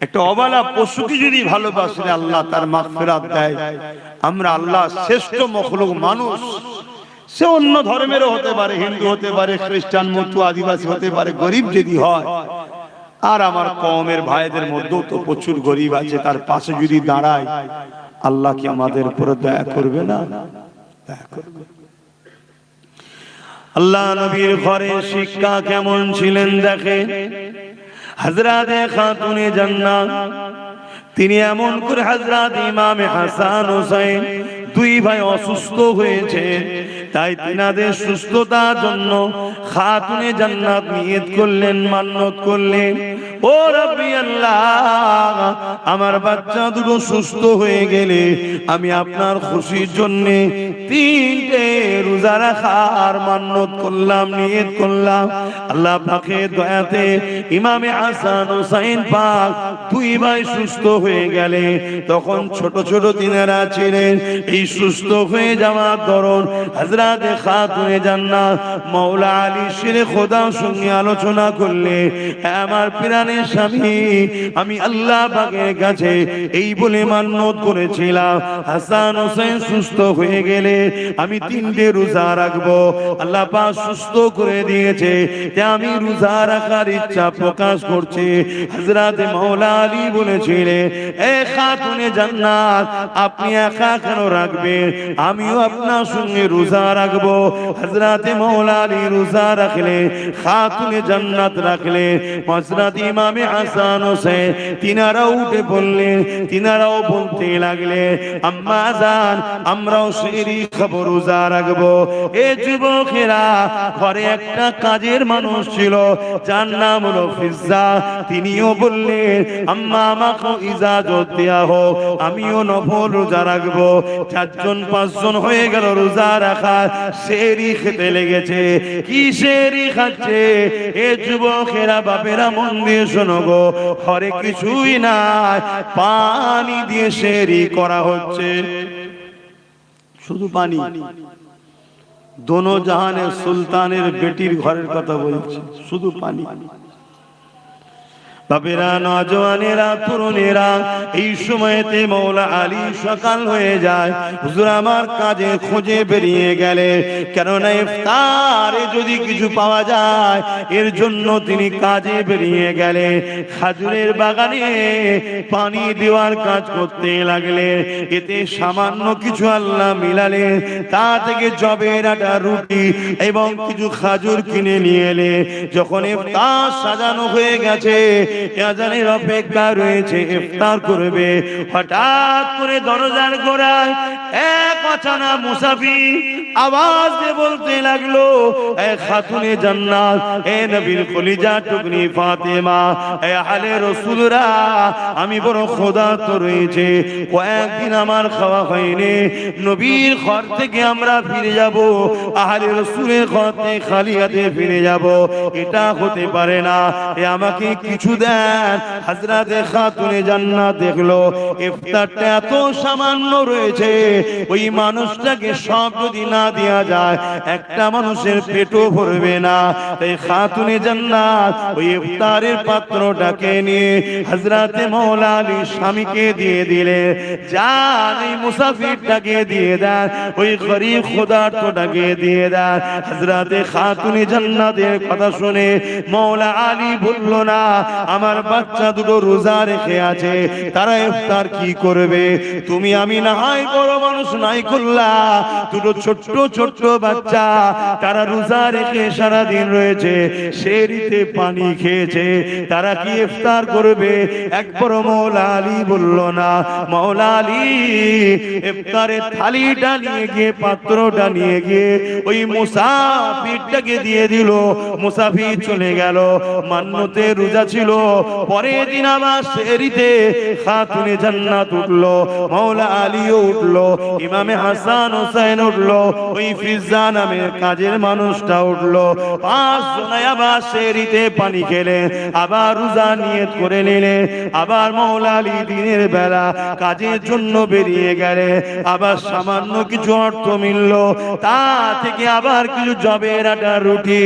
একটা অবলা পশুকে যদি ভালোবাসলে আল্লাহ তার মাগফিরাত দেয়, আমরা আল্লাহ শ্রেষ্ঠ মখলুক মানুষ, সে অন্য ধর্মেরও হতে পারে, হিন্দু হতে পারে, খ্রিস্টান, মতুয়া, আদিবাসী হতে পারে, গরিব যদি হয়, আর আমার কওমের ভাইদের মধ্যেও তো প্রচুর গরিব আছে, তার পাশে যদি দাঁড়ায়, আল্লাহ কি আমাদের উপর দয়া করবে না? দয়া করবে। আল্লাহ নবীর ঘরে শিক্ষা কেমন ছিলেন দেখে, হযরতে খাতুনে জান্নাত তিনি এমন করে, হযরত ইমাম হাসান হুসাইন দুই ভাই অসুস্থ হয়েছে, তাই তিনাদের সুস্থতার জন্য খাতুনে জান্নাত নিয়ত করলেন, মান্নত করলেন, ও রব্বি আল্লাহ, আমার বাচ্চা দুটো সুস্থ হয়ে গেলে আমি আপনার খুশির জন্য 3টে রোজা রাখার মান্নত করলাম, নিয়ত করলাম। আল্লাহ পাকের দয়াতে ইমামে হাসান হুসাইন পাক দুই ভাই সুস্থ হয়ে গেলে, তখন ছোট ছোট তিনারা ছিলেন। এই সুস্থ হয়ে যাওয়ার দরুন হযরতে খাতুনে জান্নাত মাওলা আলী শেরে খোদার সঙ্গে আলোচনা করলে, আমার প্রাণের স্বামী, আমি আল্লাহ পাকের কাছে এই বলে মান্নত করেছিলাম, হাসান হোসেন সুস্থ হয়ে গেলে আমি 3টে রোজা রাখবো। আল্লাহ পাক সুস্থ করে দিয়েছে, যে আমি রোজা রাখার ইচ্ছা প্রকাশ করছি। হযরতে মাওলা আলী বলেছিলেন, এ খাতুনে জান্নাত, আপনি একা কেন রাখবেন, আমিও আপনার সঙ্গে রোজা রাখবো। হযরতে মাওলা আলী রোজা রাখলে, খাতুনে জান্নাত রাখলে, হযরত ইমামে হাসান হোসেন তিনারাও উঠে পড়লেন, তিনারাও বলতে লাগলে, আম্মা জান, আমরাও সেহরি খাবো, রোজা রাখবো। এ যুবকেরা, ঘরে একটা কাজের মানুষ ছিল, যার নাম হলো ফিজ্জা, তিনিও বললেন, আম্মা আমাকে ইজাজত দেয়া হোক, আমিও নফল রোজা রাখবো। 4জন 5জন হয়ে গেল রোজা রাখা, সেহরি খেতে লেগেছে। কি সেহরি খাচ্ছে? এ যুবকেরা, বাপেরা মন দিয়ে শোনো গো, ঘরে কিছুই নাই, পানি দিয়ে সেহরি করা হচ্ছে, শুধু পানি। দোনো জাহানের সুলতানের বেটির ঘরের কথা বলছি, শুধু পানি। বাপেরা, নওজওয়ানেরা, তরুণেরা, এই সময়তে মাওলা আলী সকাল হয়ে যায়, হুজুর আমার কাজে খোঁজে বেরিয়ে গেলে, কেননা ইফতারে যদি কিছু পাওয়া যায়, এর জন্য তিনি কাজে বেরিয়ে গেলে। খাজুরের বাগানে পানি দেওয়ার কাজ করতে লাগলে, এতে সামান্য কিছু আল্লাহ মিলালে, তা থেকে জবের আটা, রুটি এবং কিছু খাজুর কিনে নিয়ে এলে। যখন ইফতার সাজানো হয়ে গেছে, আজানের অপেক্ষা রয়েছে, ইফতার করবে, হঠাৎ করে দরজার গোড়ায় এক অচানা মুসাফির আওয়াজ দিয়ে বলতে লাগলো, এ খাতুনে জান্নাত, এ নবীর কলিজা টুকরি ফাতেমা, এ আহলে রাসূলরা, আমি বড় ক্ষুধার্ত রয়েছে, কয়েকদিন আমার খাওয়া হয়নি, নবীর ঘর থেকে আমরা ফিরে যাব, আহলে রাসূলের ঘর থেকে খালি হাতে ফিরে যাব, এটা হতে পারে না, এ আমাকে কিছু দেন। হযরতে খাতুনে জান্নাত দেখলো ইফতারটা এত সামান্য রয়েছে, ওই মানুষটাকে সব যদি না দেয়া যায় একটা মানুষের পেটও ভরবে না। তাই খাতুনে জান্নাত ওই ইফতারের পাত্রটাকে নিয়ে হযরতে মাওলা আলী স্বামীকে দিয়ে দিলে, যান এই মুসাফিরটাকে দিয়ে দেন, ওই গরীব খোদারটাকে দিয়ে দেন। হযরতে খাতুনে জান্নাতের কথা শুনে মাওলা আলী বলল, না আমার বাচ্চা দুটো রোজা রেখে আছে, তারা ইফতার কি করবে? তুমি আমি না হয় বড় মানুষ নাই করলা, দুটো ছোট্ট ছোট্ট বাচ্চা তারা রোজা রেখে সারা দিন রয়েছে, সেরিতে পানি খেয়েছে, তারা কি ইফতার করবে? একবার মাওলা আলী বলল, না। মাওলা আলী ইফতারের থালিটা নিয়ে গিয়ে, পাত্রটা নিয়ে গিয়ে ওই মুসাফিরটাকে দিয়ে দিল। মুসাফির চলে গেল, মান্যতে রোজা ছিল, পরের দিন আবার সেহরিতে খাতুনে জান্নাত উঠলো, মাওলা আলীও উঠলো, ইমামে হাসান হোসেন উঠলো, ওই ফিজ্জা নামের কাজের মানুষটা উঠলো। 5 জনে আবার সেহরিতে পানি খেলে, আবার রোজা নিয়ত করে নিলে। আবার মাওলা আলী দিনের বেলা কাজের জন্য বেরিয়ে গেলে, আবার সামান্য কিছু অর্থ মিলল, তা থেকে আবার কিছু জবের আটা, রুটি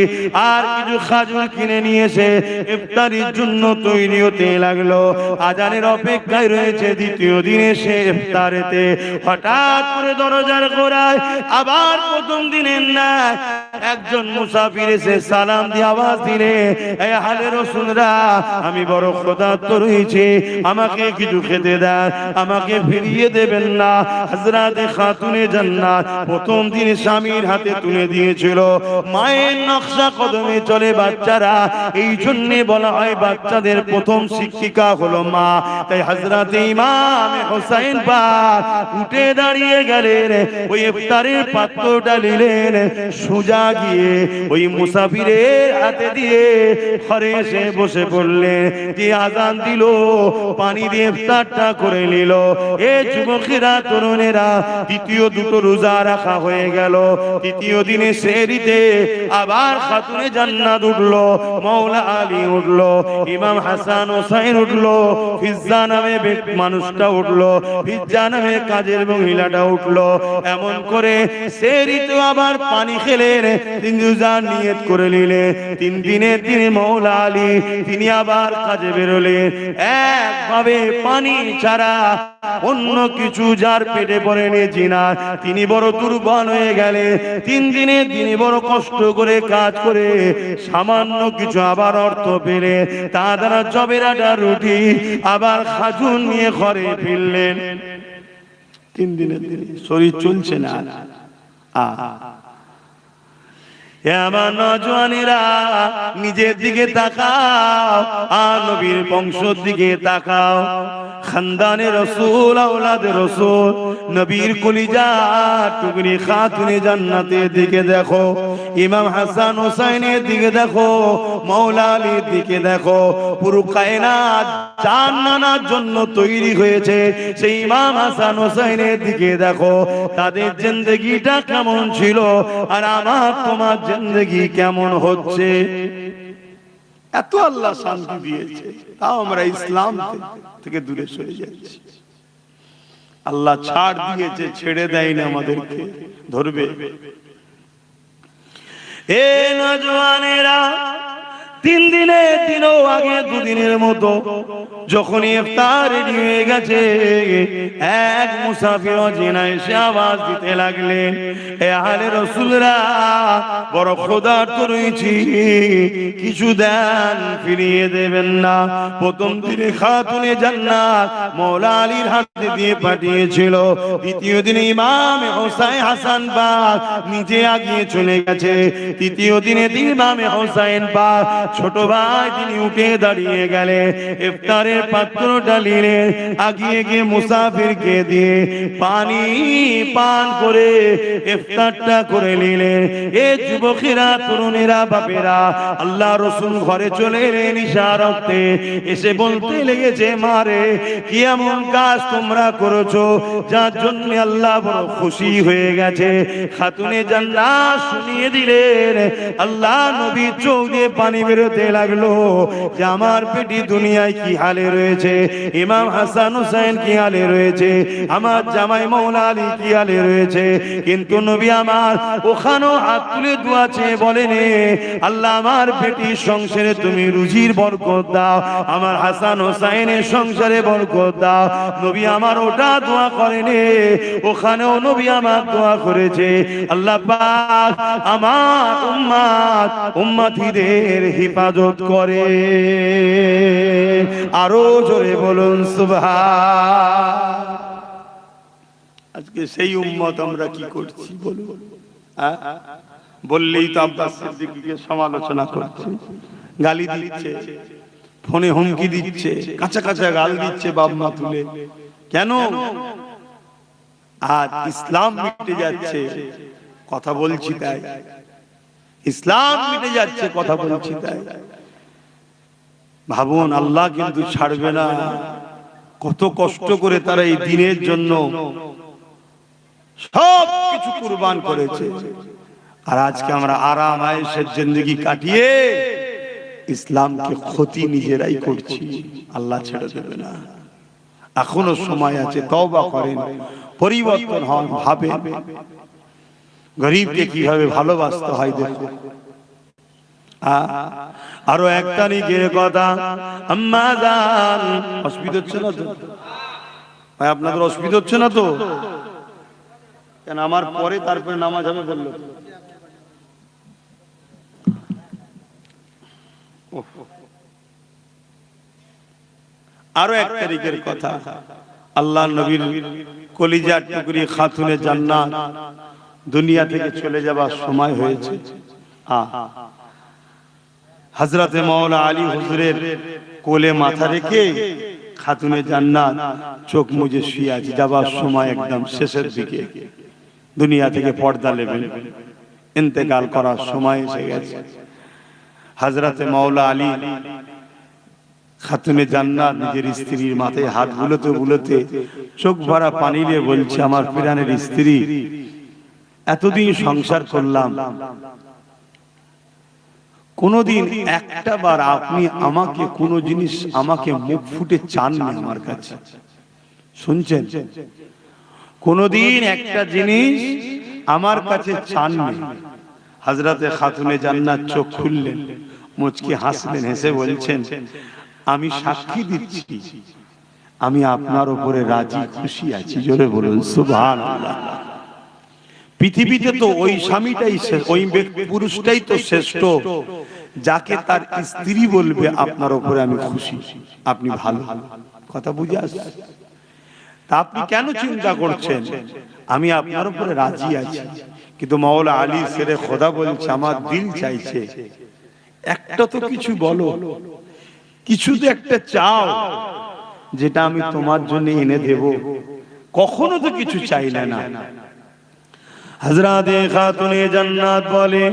আর কিছু খাজুর কিনে নিয়ে এসে ইফতারির জন্য তৈরি হতে লাগলো। আজানের অপেক্ষায় রয়েছে দ্বিতীয় দিনে সে ইফতারেতে। হঠাৎ করে দরজার গোড়ায় আবার প্রথম দিনের না একজন মুসাফির এসে সালাম দিয়ে আওয়াজ দিলে, এই আহলে রাসূলরা, আমি বড় ক্ষুধার্ত রয়েছি, আমাকে কিছু খেতে দেন, আমাকে ফিরিয়ে দেবেন না? হযরতে খাতুনে জান্নাত প্রথম দিন স্বামীর হাতে তুলে দিয়েছিল। মায়ের নকশা কদমে চলে বাচ্চারা, এই জন্য বলা হয় বাচ্চাদের প্রথম শিক্ষিকা হলো মা। তাই হযরতে ইমাম হোসেন পাক উঠে দাঁড়িয়ে গেলেন, ওই ইফতারের পাত্রটা নিলেন, সোজা গিয়ে ওই মুসাফিরের হাতে দিয়ে ঘরে এসে বসে পড়লেন। যে আজান দিল, পানি দিয়ে ইফতারটা করে নিল। এ যুবকেরা, তরুণেরা, দ্বিতীয় দুটো রোজা রাখা হয়ে গেল। তৃতীয় দিনে সেহরিতে আবার খাতুনে জান্নাত উঠলো, মাওলা আলী উঠলো, ইমাম হাসান হোসেন উঠলো, ফিজ্জা নামে মানুষটা উঠলো, ফিজ্জা নামে কাজের মহিলাটা উঠলো। এমন করে সেহরিতে আবার পানি খেলেন, 3 রোজা নিয়ত করে নিলে। 3 দিনের দিনে মাওলা আলী তিনি আবার কাজে বেরোলেন। একভাবে পানি ছাড়া অন্য কিছু যার পেটে পড়েনি জিনা, তিনি বড় দুর্বল হয়ে গেলে। 3 দিনে তিনি বড় কষ্ট করে কাজ করে সামান্য কিছু আবার অর্থ পেলে, তা দ্বারা জবের আটা, রুটি আবার খাজুর নিয়ে ঘরে ফিরলেন। 3 দিনের দিনে শরীর চলছে না। আমার নওজওয়ানেরা, নিজের দিকে তাকাও আর নবীর বংশের দিকে তাকাও। খানদানে রাসূল, আওলাদে রাসূল, নবীর কলিজা টুকরি খাতুনে জান্নাতের দিকে দেখো, ইমাম হাসান হোসেনের দিকে দেখো, মাওলা আলীর দিকে দেখো। পুরো কায়নাত জান্নাতের জন্য তৈরি হয়েছে, সেই ইমাম হাসান হোসেনের দিকে দেখো। তাদের জিন্দেগিটা কেমন ছিল আর আমার তোমার জিন্দেগি কেমন হচ্ছে। এত আল্লাহ শান্তি দিয়েছে, তাও আমরা ইসলাম থেকে দূরে সরে যাচ্ছি। আল্লাহ ছাড় দিয়েছে, ছেড়ে দেয়নি আমাদেরকে, ধরবে। এ নওজওয়ানেরা, 3 দিনের দিনও আগে 2 দিনের মতো যখন ইফতার রেডি হয়ে গেছে, এক মুসাফির অচেনা এসে আওয়াজ দিতে লাগলেন, এ আহলে রাসূলরা, বড় ক্ষুধার্ত রয়েছি, কিছু দেন, ফিরিয়ে দেবেন না? প্রথম দিনে খাতুনে জান্নাত মাওলা আলীর হাতে দিয়ে পাঠিয়েছিল। দ্বিতীয় দিনে ইমাম হোসেন হাসান পাক নিজে আগিয়ে চলে গেছে। তৃতীয় দিনে ইমাম হোসেন পাক ছোট ভাই তিনি উঠে দাঁড়িয়ে গেলে, ইফতারের পাত্রটা নিলে, আগিয়ে গিয়ে মুসাফিরকে দিয়ে পানি পান করে ইফতারটা করে নিলে। এ যুবকেরা, তরুণেরা, বাপেরা, আল্লাহ রাসূল ঘরে চলে এলেন ইশারাতে, এসে বলতে লেগেছে, মারে কি এমন কাজ তোমরা করেছো যার জন্য আল্লাহ বড় খুশি হয়ে গেছে? খাতুনে জান্নাত শুনিয়ে দিলেন, আল্লাহ নবী চোখ দিয়ে পানি বের বেরোতে লাগলো যে আমার পেটি দুনিয়ায় কি হালে রয়েছে, ইমাম হাসান হুসাইন কি হালে রয়েছে, আমার জামাই মৌলা আলী কি হালে রয়েছে। কিন্তু নবী আমার ওখানেও হাত তুলে দোয়া চেয়ে বলেন, আল্লাহ আমার পেটির সংসারে তুমি রুজির বরকত দাও, আমার হাসান হুসাইনের সংসারে বরকত দাও। নবী আমার ওটা দোয়া করেন, ওখানেও নবী আমার দোয়া করেছে, আল্লাহ পাক আমার উম্মতিদের হিফাজত করে। আরো জোরে বলুন সুবহান। আজকে সেই উম্মত আমরা কি করছি বলুন? বললেই তো আব্বাস সিদ্দিকীকে সমালোচনা করছে, গালি দিচ্ছে, ফোনে হুমকি দিচ্ছে, কাঁচা কাঁচা গাল দিচ্ছে বাপ মা তুলে। কেন? আজ ইসলাম মিটে যাচ্ছে, কথা বলছি তাই। ইসলাম মিটে যাচ্ছে, কথা বলছি তাই। ভাবুন, আল্লাহ কিন্তু ছাড়বে না। কত কষ্ট করে তারা এই দিনের জন্য সব কিছু কুরবান করেছে। আর আজকে আমরা আরাম আয়েশের জিন্দেগি কাটিয়ে ইসলামকে ক্ষতি নিজেরাই করছি। আল্লাহ ছেড়ে দেবে না, এখনো সময় আছে, তওবা করেন, পরিবর্তন হন, ভাবেন গরিবকে কিভাবে ভালোবাসতে হয়। দেখুন আরো এক তারিখের কথা, আম্মা জান, অসুবিধা হচ্ছে না তো ভাই? আপনাদের অসুবিধা হচ্ছে না তো? কেন আমার পরে তারপরে নামাজ হবে বললো? আরো এক তারিখের কথা, আল্লাহ নবীর কলিজার টুকরি খাতুনে জান্নাত দুনিয়া থেকে চলে যাবার সময় হয়েছে। হযরতে মাওলা আলী হুজুরের কোলে মাথা রেখে খাতুনে জান্নাত চোখ মুজে শুয়ে আছে, যাবার সময় একদম শেষের দিকে, দুনিয়া থেকে পর্দা নেবেন, ইন্তেকাল করার সময় এসে গেছে। হযরতে মাওলা আলী খাতুনে জান্নাত নিজের স্ত্রীর মাথায় হাত বুলোতে বুলোতে চোখ ভরা পানি নিয়ে বলছে, আমার প্রাণের স্ত্রী, এতদিন সংসার করলাম, কোনদিন একটা বার আপনি আমাকে কোন জিনিস আমাকে মুখ ফুটে চাননি আমার কাছে, শুনছেন? কোনদিন একটা জিনিস আমার কাছে চাননি। হযরতে খাতুনে জান্নাত চোখ খুললেন, মুচকি হাসলেন, হেসে বলছেন, আমি সাক্ষী দিচ্ছি আমি আপনার উপরে রাজি খুশি আছি। জোরে বলুন সুবহানাল্লাহ। পৃথিবীতে তো ওই স্বামীটাই, ওই পুরুষটাই তো শ্রেষ্ঠ যাকে তার স্ত্রী বলবে আপনার উপরে আমি খুশি, আপনি ভালো। কথা বুঝে আসছে? তা আপনি কেন চিন্তা করছেন? আমি আপনার উপরে রাজি আছি। কিন্তু মাওলা আলী শেরে খোদা বলছে, আমার দিল চাইছে একটা তো কিছু বলো, কিছু তো একটা চাও যেটা আমি তোমার জন্য এনে দেব। কখনো তো কিছু চাইলে না। হযরতে খাতুনে জান্নাত বলে,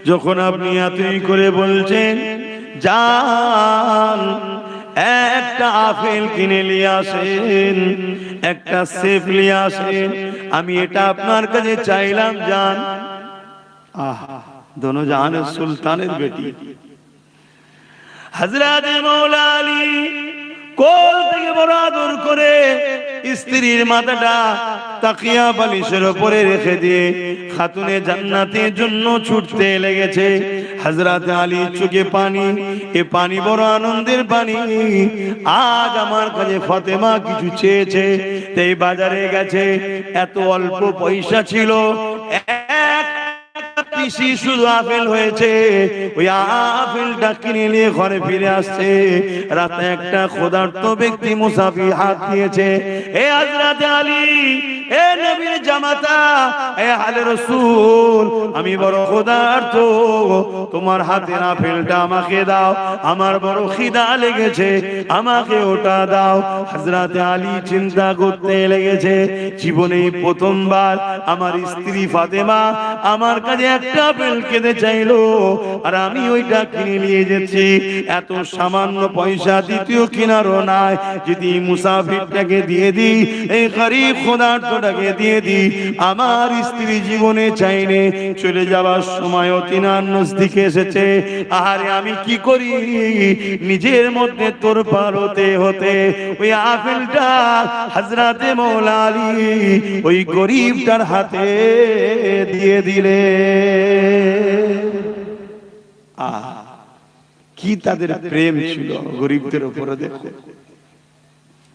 যখন আপনি এতই করে বলছেন, জান একটা আপেল কিনে নিয়ে আসেন, একটা সেব নিয়ে আসেন, আমি এটা আপনার কাছে চাইলাম জান। আহা, দোনো জাহানের সুলতানের বেটি হযরতে মাওলা আলী কোল থেকে বড় আদর করে স্ত্রীর মাথাটা তাকিয়া বালিশের উপরে রেখে দিয়ে খাতুনে জান্নাতের জন্য ছুটতে লেগেছে। হযরতে আলী চোখে পানি, এ পানি বড় আনন্দের পানি। আজ আমার কাছে ফাতেমা কিছু চেয়েছে, তাই বাজারে গেছে, এত অল্প পয়সা ছিল, পিসি শুধু আপেল হয়েছে, ওই আপেলটা কিনে নিয়ে ঘরে ফিরে আসছে। রাতে একটা ক্ষুধার্ত ব্যক্তি মুসাফির হাত দিয়েছে, এ হযরতে আলী, এ নবীর জামাতা, এ আলে রাসূল, আমি বড় ক্ষুধার্ত, তোমার হাতের আপেলটা আমাকে দাও, আমার বড় খিদা লেগেছে, আমাকে ওটা দাও। হযরতে আলী চিন্তা করতে লেগেছে, জীবনে প্রথমবার আমার স্ত্রী ফাতেমা আমার কাছে একটা আপেল খেতে চাইলো আর আমি ওইটা কিনে নিয়ে যাচ্ছি, এত সামান্য পয়সা দ্বিতীয় কিনারও নাই, যদি মুসাফিরটাকে দিয়ে দিই, এই গরিব খোদার্তটাকে দিয়ে দিই, আমার স্ত্রী জীবনে চাইলে চলে যাওয়ার সময়ও তিনার নজদিকে এসেছে, আরে আমি কি করি, নিজের মধ্যে তোরপার হতে হতে ওই আপেলটা হযরতে মওলা আলী ওই গরিবটার হাতে দিয়ে দিলে। কি তাদের প্রেম ছিল গরিবদের উপরে, দেখো,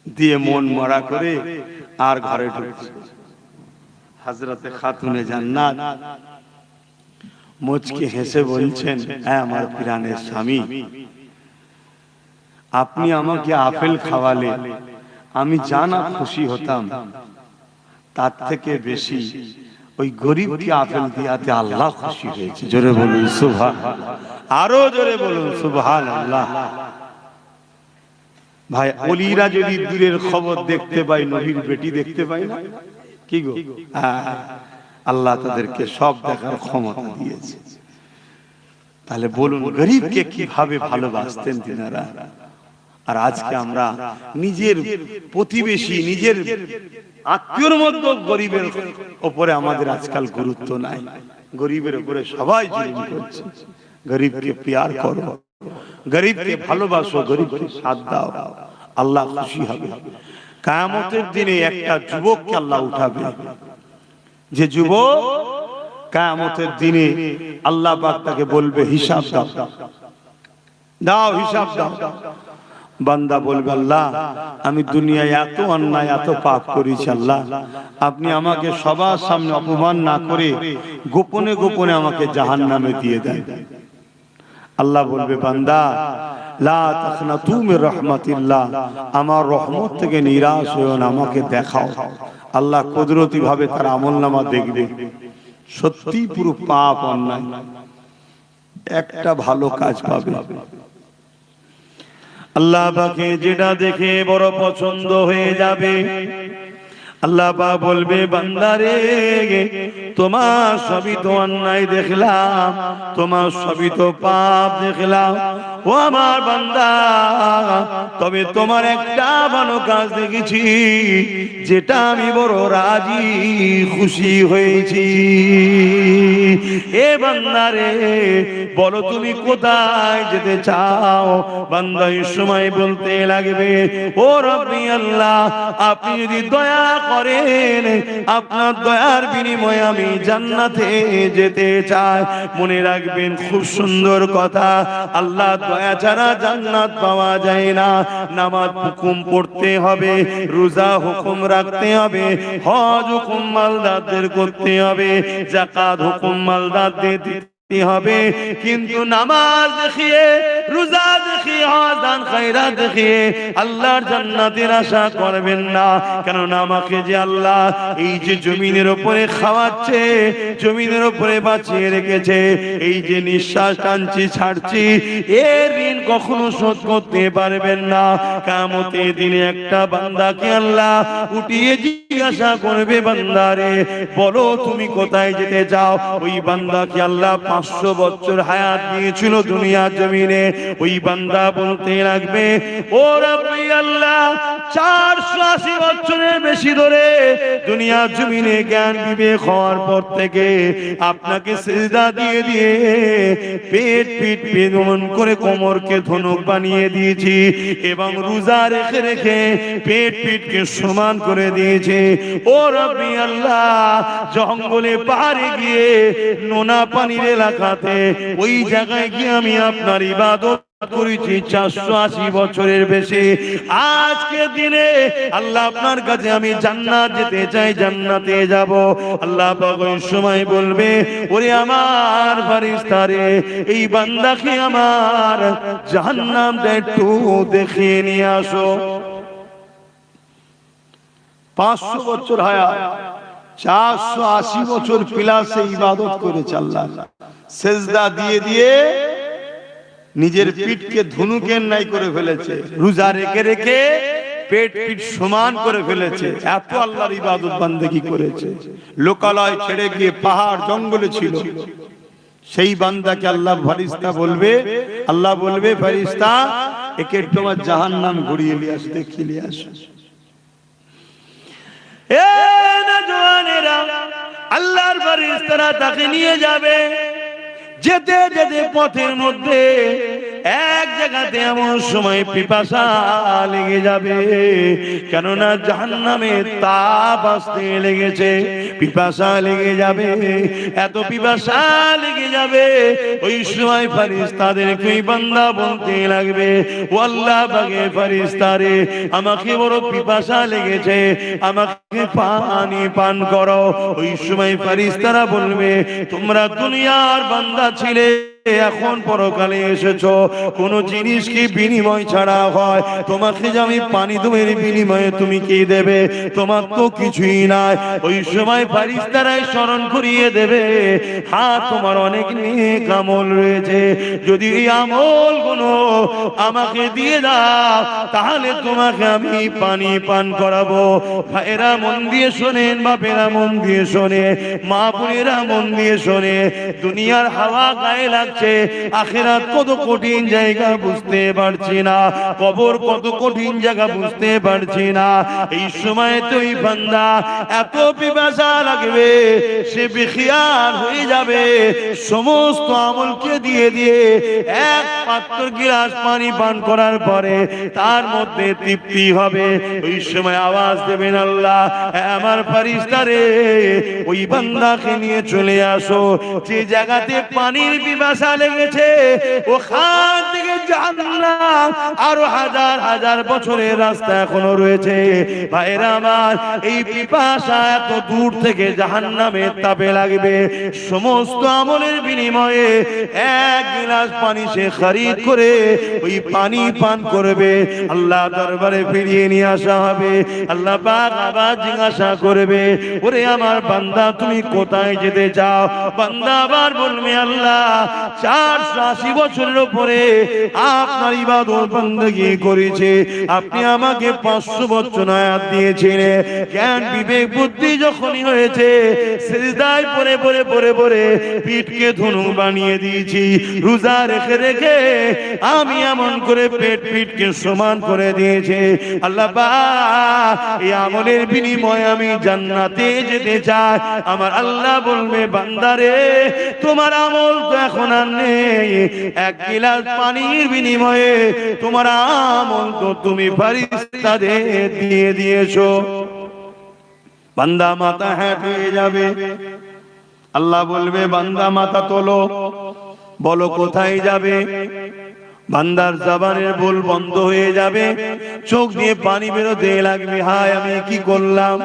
দিয়ে মন মরা করে আর ঘরে ঢুকছে। হযরতে খাতুনে জান্নাত মুচকি হেসে বলছেন, হ্যাঁ আমার প্রাণের স্বামী, আপনি আমাকে আপেল খাওয়ালে আমি জানা খুশি হতাম, তার থেকে বেশি ওই গরিবকে আপেল দিয়াতে আল্লাহ খুশি হয়েছে। জোরে বলুন সুবহানাল্লাহ, আরো জোরে বলুন সুবহানাল্লাহ। ভাই, ওলিরা যদি দূরের খবর দেখতে পায়, নবীর বেটি দেখতে পায় না, কি গো, আল্লাহ তাদেরকে সব দেখার ক্ষমতা দিয়েছে। তাহলে বলুন গরিবকে কিভাবে ভালোবাসতেন তিনারা। আর আজকে আমরা নিজের প্রতিবেশী, নিজের আত্মীয়র মধ্যে গরিবের উপরে আমাদের আজকাল গুরুত্ব নাই, গরিবের উপরে সবাই জুলুম করছে। গরিবকে প্যার করো, গরিবকে ভালোবাসো, গরিবকে সাথ দাও, আল্লাহ খুশি হবে। কিয়ামতের দিনে একটা যুবককে আল্লাহ উঠাবে, যে যুবক কিয়ামতের দিনে আল্লাহ পাক তাকে বলবে হিসাব দাও, দাও হিসাব দাও। বান্দা বলবে, আল্লাহ আমি দুনিয়ায় এত অন্যায় এত পাপ করেছি, আল্লাহ আপনি আমাকে সবার সামনে অপমান না করে গোপনে গোপনে আমাকে জাহান্নামে দিয়ে দেন। আল্লাহ বলবে, বান্দা লা তাখনাতু মির রাহমাতিল্লাহ, আমার রহমত থেকে নিরাশ হয়ো না, আমাকে দেখাও। আল্লাহ কুদরতি ভাবে তার আমলনামা দেখবে, সত্যি পুরো পাপ অন্যায়, একটা ভালো কাজ পাবে। আল্লাহ পাকে যেটা দেখে বড় পছন্দ হয়ে যাবে, আল্লাহ পাক বলবে, বান্দারে তোমার সবই তো অন্যায় দেখলাম, তোমার সবই তো পাপ দেখলাম, ও আমার বান্দা, তবে তোমার একটা ভালো কাজ দেখেছি, যেটা আমি বড় রাজি খুশি হয়েছি। এ বান্দারে বলো তুমি কোথায় যেতে চাও? বান্দা এই সময় বলতে লাগবে, ও রব্বি আল্লাহ, আপনি যদি দয়া করেন, আপনার দয়ার বিনিময়ে আমি জান্নাতে যেতে চাই। মনে রাখবেন, খুব সুন্দর কথা, আল্লাহ দয়া ছাড়া জান্নাত পাওয়া যায় না। নামাজ হুকুম পড়তে হবে, রোজা হুকুম রাখতে হবে, হজ হুকুম মালদারদের করতে হবে, যাকাত হুকুম মালদারদের দিতে হবে, কিন্তু নামাজ দেখিয়ে, রোজা দেখিয়ে, হজ দান খায়রাত দেখিয়ে আল্লাহর জান্নাতের আশা করবেন না। কারণ আমাকে যে আল্লাহ এই যে জমিনের উপরে খাওয়াচ্ছে, জমিনের উপরে বাঁচিয়ে রেখেছে, এই যে নিঃশ্বাস টানছি ছাড়ছি, এর ঋণ কখনো শোধ করতে পারবেন না। কিয়ামতের দিনে একটা বান্দাকে আল্লাহ উঠিয়ে জিজ্ঞাসা করবে, বান্দারে বলো তুমি কোথায় যেতে চাও? ওই বান্দাকে আল্লাহ 500 বছর হায়াত দিয়েছিল দুনিয়ার জমিনে, ওই বান্দা বলতে লাগবে, ও রব্বি আল্লাহ, 480 বছরের বেশি ধরে দুনিয়ার জমিনে জ্ঞান বিবেক হওয়ার পর থেকে আপনাকে সিজদা দিয়ে দিয়ে পেট পিঠ বেদন করে কোমরকে ধনুক বানিয়ে দিয়েছি, এবং রোজা রেখে রেখে পেট পিঠকে সমান করে দিয়েছে। ও রব্বি আল্লাহ, জঙ্গলে পাহাড়ে গিয়ে নোনা পানির এলাকাতে ওই জায়গায় গিয়ে আমি আপনার ইবাদত করেছি 480 বছরের বেশি। আজকে দিনে আল্লাহ আপনার কাছে আমি জান্নাত যেতে চাই, জান্নাতে যাব। আল্লাহ পাক ওই সময় বলবে, ওরে আমার ফেরেশতারে, এই বান্দাকে আমার জাহান্নামটা একটু দেখিয়ে নিয়ে আসো। 500 বছর হায়াত, 480 বছর প্লাসে ইবাদত করেছে আল্লাহ, সেজদা দিয়ে দিয়ে নিজের পিঠকে ধনুকের ন্যায় করে ফেলেছে, রোজা রেখে রেখে পেট পিঠ সমান করে ফেলেছে, এত আল্লাহর ইবাদত বান্দেগি করেছে। লোকালয় ছেড়ে গিয়ে পাহাড় জঙ্গলে ছিল। সেই বান্দাকে আল্লাহ ফেরেশতা বলবে, আল্লাহ বলবে ফেরেশতা একে তোমার জাহান্নাম ঘুরিয়ে নিয়ে আসো, দেখিয়ে নিয়ে আসো। এ নওজওয়ানেরা, আল্লাহর ফেরেশতারা তাকে নিয়ে যাবে। যেতে যেতে পথের মধ্যে এক জায়গাতে এমন সময় পিপাসা লেগে যাবে, কেননা জাহান্নামে তাপ আসতে লেগেছে, পিপাসা লেগে যাবে, এত পিপাসা লেগে যাবে। ওই সময় ফেরেশতাদেরকে ওই বান্দা বলতে লাগবে, ও আল্লাহ পাকের ফেরেশতারে, আমাকে বড় পিপাসা লেগেছে, আমাকে পানি পান করো। ওই সময় ফেরেশতারা বলবে, তোমরা দুনিয়ার বান্দা ছিলে, এখন পরকালে এসেছো, কোন জিনিস কি বিনিময় ছাড়া হয়? তোমাকে যে আমি পানি দেব, এর বিনিময়ে তুমি কি দেবে? তোমার তো কিছুই নাই। ওই সময় ফেরেশতারা স্মরণ করিয়ে দেবে, হ্যাঁ তোমার অনেক নেক আমল রয়েছে, যদি এই আমল গুলো আমাকে দিয়ে দাও তাহলে তোমাকে আমি পানি পান করাবো। ভাইরা মন দিয়ে শোনেন, বাপেরা মন দিয়ে শোনে, মা বোনেরা মন দিয়ে শোনে। দুনিয়ার হাওয়া গায়ে লাগছে, আখিরাত কত কঠিন জায়গা বুঝতে পারছি না, কবর কত কঠিন জায়গা বুঝতে পারছি না। এই সময় তো এই বান্দা এত পিপাসা লাগবে, সে বেখিয়াল হয়ে যাবে, সমস্ত আমলকে দিয়ে দিয়ে এক পাত্র গিলাস পানি পান করার পরে তার মধ্যে তৃপ্তি হবে। ওই সময় আওয়াজ দেবেন, আল্লাহ আমার ফেরেশতারে, ওই বান্দাকে নিয়ে চলে আসো যে জায়গাতে পানির পিপাসা লেগেছে, ওখান থেকে জাহান্নাম আরো হাজার হাজার বছরের রাস্তা এখনো রয়েছে। ভাইরা আমার, এই পিপাসা এত দূর থেকে জাহান্নামের তাপে লাগবে, সমস্ত আমলের বিনিময়ে এক গিলাস পানি সে খরিদ করে ওই পানি পান করবে। আল্লাহ দরবারে ফিরিয়ে নিয়ে আসা হবে। আল্লাহ পাক আবার জিজ্ঞাসা করবে, ওরে আমার বান্দা তুমি কোথায় যেতে চাও? বান্দা আবার বলবে, আল্লাহ 480 বছরের উপরে আপনার ইবাদত বندگی করেছে, আপনি আমাকে 500 বছর হায়াত দিয়েছিলেন, জ্ঞান বিবেক বুদ্ধি যখনই হয়েছে সিজদায় পড়ে পড়ে পড়ে পড়ে পিঠকে ধনুক বানিয়ে দিয়েছি, রোজা রেখে রেখে আমি এমন করে পেট পিঠকে সমান করে দিয়েছে। আল্লাহ পাক এই আমলের বিনিময়ে আমি জান্নাতে যেতে চাই। আমার আল্লাহ বলবে, বান্দারে তোমার আমল তো এখন আর নেই, এক গিলাস পানির বিনিময়ে তোমার আমল তো তুমি ফেরেশতাদের দিয়ে দিয়েছো। বান্দা মাথা হ্যাঁ হয়ে যাবে। আল্লাহ বলবে, বান্দা মাথা তোলো, বলো কোথায় যাবে? বান্দার জবানের বল বন্ধ হয়ে যাবে, চোখ দিয়ে পানি বেরোতে লাগবে, হায় আমি কি করলাম।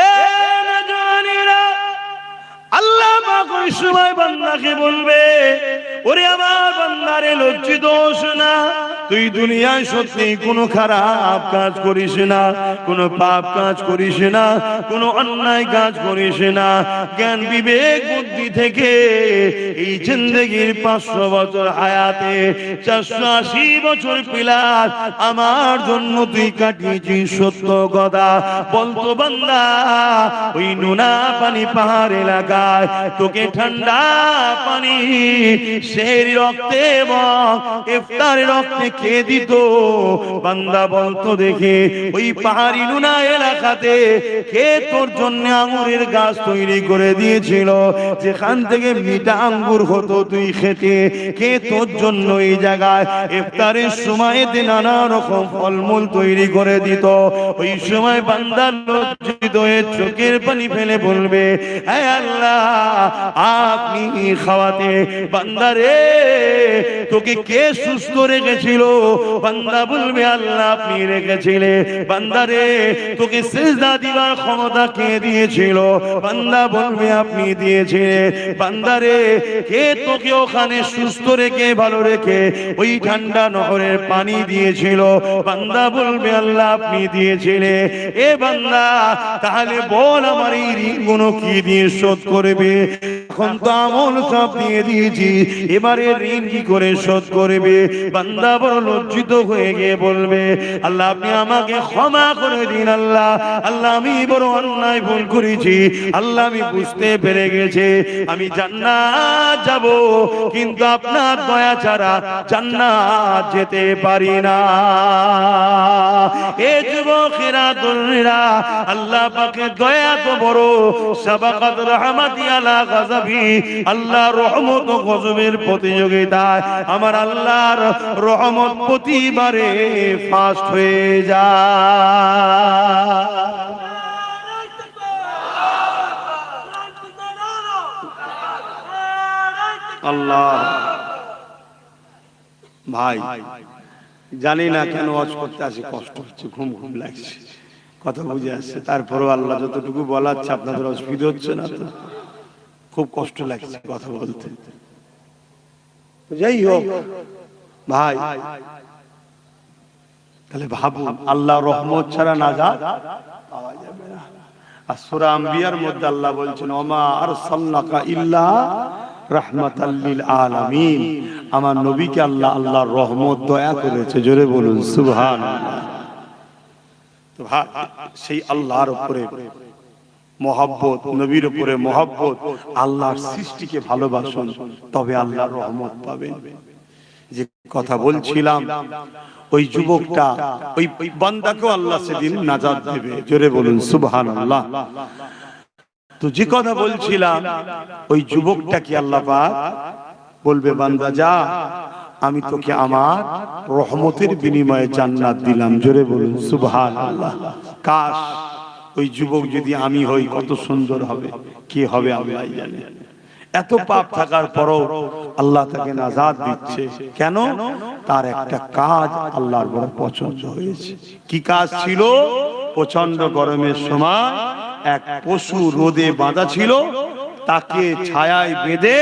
এ নওজওয়ানেরা, আল্লাহ পাক ওই সময় বান্দাকে বলবে, ওরে আমার বান্দারে লজ্জিত হোস না, তুই দুনিয়ায় সত্যি কোনো খারাপ কাজ করিস না, কোনো পাপ কাজ করিস না, কোনো অন্যায় কাজ করিস না। জ্ঞান বিবেক বুদ্ধি থেকে এই জিন্দেগির 500 বছর হায়াতে 480 বছর পিলার আমার জন্য তুই কাটিয়েছিস, সত্য কথা বলতো বান্দা। ওই নোনা পানি পাহাড় এলাকায় তোকে ঠান্ডা পানি সেই রক্তে এবং ইফতারের রক্তে খেয়ে দিত। বান্দা বলতো, দেখে ওই পাহাড়ি নোনা এলাকাতে কে তোর জন্য আঙ্গুরের গাছ তৈরি করে দিয়েছিল, যেখান থেকে মিঠা আঙ্গুর হতো তুই খেতে, কে তোর জন্য এই জায়গায় ইফতারের সময়তে নানা রকম ফলমূল তৈরি করে দিত। ওই সময় বান্দা লজ্জিত হয়ে চোখের পানি ফেলে বলবে, হে আল্লাহ আপনি খাওয়াতে বান্দারে তোকে কে সুস্থ রেখেছিল? বান্দা বলবে, আল্লাহ আপনি রেখেছিলে। বান্দারে তোকে সিজদা দিবার ক্ষমতা কে দিয়েছিল? বান্দা বলবে, আপনি দিয়েছিলেন। বান্দারে কে তোকে ওখানে সুস্থ রেখে ভালো রেখে ওই ঠান্ডা নহরের পানি দিয়েছিল? বান্দা বলবে, আল্লাহ আপনি দিয়েছিলেন। এ বান্দা তাহলে বল আমার এই ঋণগুলো কি দিয়ে শোধ করবে? এখন তো আমল সব দিয়ে দিয়েছি, এবারে ঋণ কি করে শোধ করবে? বান্দা বড় লজ্জিত হয়ে গিয়ে বলবে, আল্লাহ আপনি আমাকে ক্ষমা করে দিন আল্লাহ, আল্লাহ আমি বড় অন্যায় ভুল করেছি, আল্লাহ আমি বুঝতে পেরে গেছি আমি জান্নাত যাব, কিন্তু আপনার দয়া ছাড়া জান্নাত যেতে পারি না। এ যুবকেরা তরুণীরা, আল্লাহ পাকের দয়া তো বড়, সাবাকাত রাহমাতি আলা গাযাবি, আল্লাহ রহমত ও গজবের প্রতিযোগিতায় আমার আল্লাহর রহমত প্রতিবারে ফাস্ট হয়ে যায়। আল্লাহ ভাই জানি না কেন ওয়াজ করতে আসি, কষ্ট হচ্ছে, ঘুম ঘুম লাগছে, কথা বুঝে আসছে, তারপরও আল্লাহ যতটুকু বলাচ্ছে আপনাদের অসুবিধা হচ্ছে না তো? খুব কষ্ট লাগছে কথা বলতে। যাই হোক ভাই, তাহলে ভাবুন আল্লাহ রহমত ছাড়া নাজাত পাওয়া যাবে না। আর সূরা আম্বিয়ার মধ্যে আল্লাহ বলছেন, ওমা আরসালনাকা ইল্লা রাহমাতাল লিল আলামিন, আমার নবীকে আল্লাহ আল্লাহর রহমত দয়া করেছে, জোরে বলুন সুবহানাল্লাহ। তো ভাই সেই আল্লাহর উপরে মহব্বত, নবীর উপরে মহব্বত, আল্লাহর সৃষ্টিকে ভালোবাসুন, তবে আল্লাহর রহমত পাবেন। যে কথা বলছিলাম, ওই যুবকটা, ওই বান্দাকেও আল্লাহ সেদিন নাজাত দেবে, জোরে বলুন সুবহানাল্লাহ। তো যে কথা বলছিলাম, ওই যুবকটাকে আল্লাহ পাক বলবে, বান্দা যা, আমি তোকে আমার রহমতের বিনিময়ে জান্নাত দিলাম, জোরে বলুন সুবহানাল্লাহ। কাশ ওই যুবক যদি আমি হই, কত সুন্দর হবে, কি হবে আল্লাহ জানে। এত পাপ থাকার পরও আল্লাহ তাকে নাজাত দিচ্ছে, কেন? তার একটা কাজ আল্লাহর বড় পছন্দ হয়েছে। কি কাজ ছিল? প্রচন্ড গরমের সময় এক পশু রোদে বাঁধা ছিল, তাকে ছায়ায় বেঁধে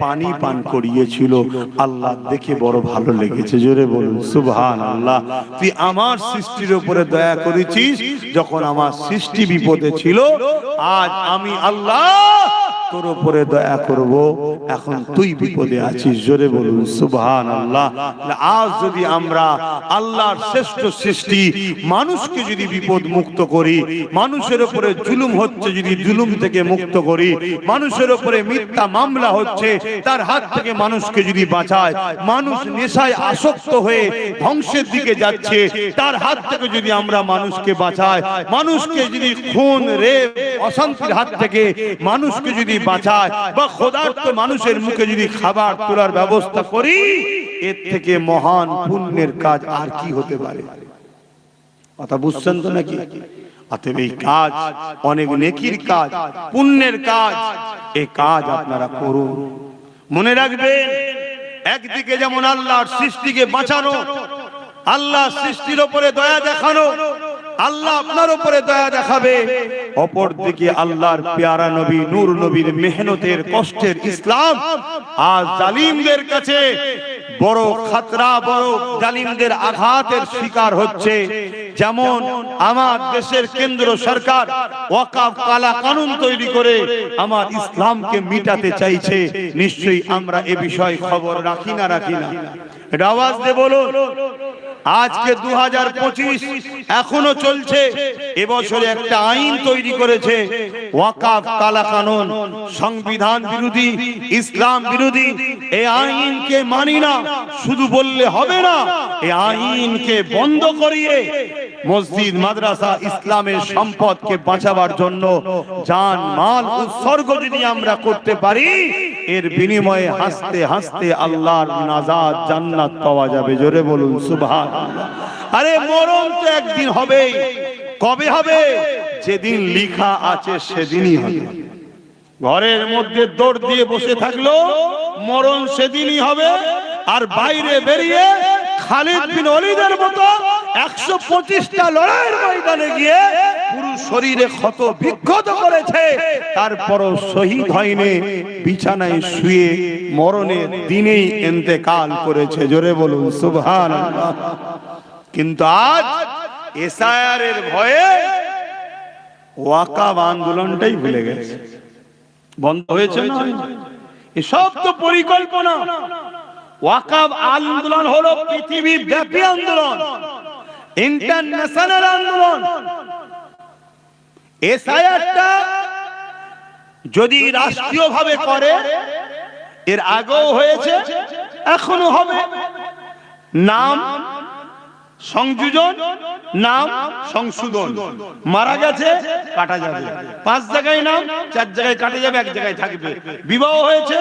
পানি পান করিয়েছিল। আল্লাহ দেখে বড় ভালো লেগেছে, জোরে বলুন সুবহানাল্লাহ। তুই আমার সৃষ্টির উপরে দয়া করেছিস, যখন আমার সৃষ্টি বিপদে ছিল, আজ আমি আল্লাহ তোর উপরে দয়া করব, এখন তুই বিপদে আছিস, জোরে বলুন সুবহানাল্লাহ। আজ যদি আমরা আল্লাহর শ্রেষ্ঠ সৃষ্টি মানুষকে যদি বিপদ মুক্ত করি, মানুষের উপরে জুলুম হচ্ছে যদি জুলুম থেকে মুক্ত করি, মানুষের উপরে মিথ্যা মামলা হচ্ছে তার হাত থেকে মানুষকে যদি বাঁচায়, মানুষ নেশায় আসক্ত হয়ে ধ্বংসের দিকে যাচ্ছে তার হাত থেকে যদি আমরা মানুষকে বাঁচাই, মানুষকে যদি খুন রেপ অশান্তির হাত থেকে মানুষকে যদি বাঁচায়, বা ক্ষুধার্ত মানুষের মুখে যদি খাবার তোলার ব্যবস্থা করি, এর থেকে মহান পুণ্যের কাজ আর কি হতে পারে? কথা বুঝছেন তো নাকি? অতএব এই কাজ অনেক নেকির কাজ, পুণ্যের কাজ, এই কাজ আপনারা করুন। মনে রাখবেন, একদিকে যেমন আল্লাহর সৃষ্টিকে বাঁচানো, আল্লাহ সৃষ্টির উপরে দয়া দেখানো, আল্লাহ আপনার উপরে দয়া দেখাবে, অপর দিকে আল্লাহর পেয়ারা নবী নূর নবীর মেহনতের কষ্টের ইসলাম আজ জালিমদের কাছে বড় খাতরা, বড় জালিমদের আঘাতের শিকার হচ্ছে। যেমন আমার দেশের কেন্দ্র সরকার ওয়াকফ কালা কানুন তৈরি করে আমার ইসলামকে মিটাতে চাইছে, নিশ্চয়ই আমরা এ বিষয়ে খবর রাখি না? এটা আওয়াজ দিয়ে বলুন। আজকে 2025 এখনো চলছে, এবছরে একটা আইন তৈরি করেছে ওয়াকফ কালা কানুন, সংবিধান বিরোধী, ইসলাম বিরোধী। এই আইনকে মানি না শুধু বললে হবে না, এই আইনকে বন্ধ করিয়ে মসজিদ মাদ্রাসা ইসলামের সম্পদকে বাঁচাবার জন্য জান মাল উৎসর্গ যদি আমরা করতে পারি, এর বিনিময়ে হাসতে হাসতে আল্লাহর নাজাত জান্নাত পাওয়া যাবে, জোরে বলুন সুবহানাল্লাহ। আরে মরণ তো একদিন হবে, কবে হবে? যেদিন লিখা আছে সেদিনই হবে। ঘরের মধ্যে দৌড় দিয়ে বসে থাকলো, মরণ সেদিনই হবে। আর বাইরে বেরিয়ে খালিদ বিন ওলীদের মতো 125টা লড়াইয়ের ময়দানে গিয়ে পুরো শরীরে ক্ষত বিক্ষত করেছে, তারপরও শহীদ হয়নি, বিছানায় শুয়ে মরণের দিনেই ইন্তেকাল করেছে, জোরে বলুন সুবহানাল্লাহ। কিন্তু আজ এসআইআর এর ভয়ে ওয়াকফ আন্দোলনটাই ভুলে গেছে। বন্ধ হয়েছে না? এসব তো পরিকল্পনা। ওয়াকফ আন্দোলন হলো পৃথিবী ব্যাপী আন্দোলন, ইন্টারন্যাশনাল আন্দোলন। এসআইআরটা যদি রাষ্ট্রীয়ভাবে করে, এর আগেও হয়েছে, এখনো হবে। নাম সংযোজন, নাম সংশোধন, মারা গেছে কাটা যাবে, 5 জায়গায় নাম 4 জায়গায় কাটা যাবে, 1 জায়গায় থাকবে। বিবাহ হয়েছে,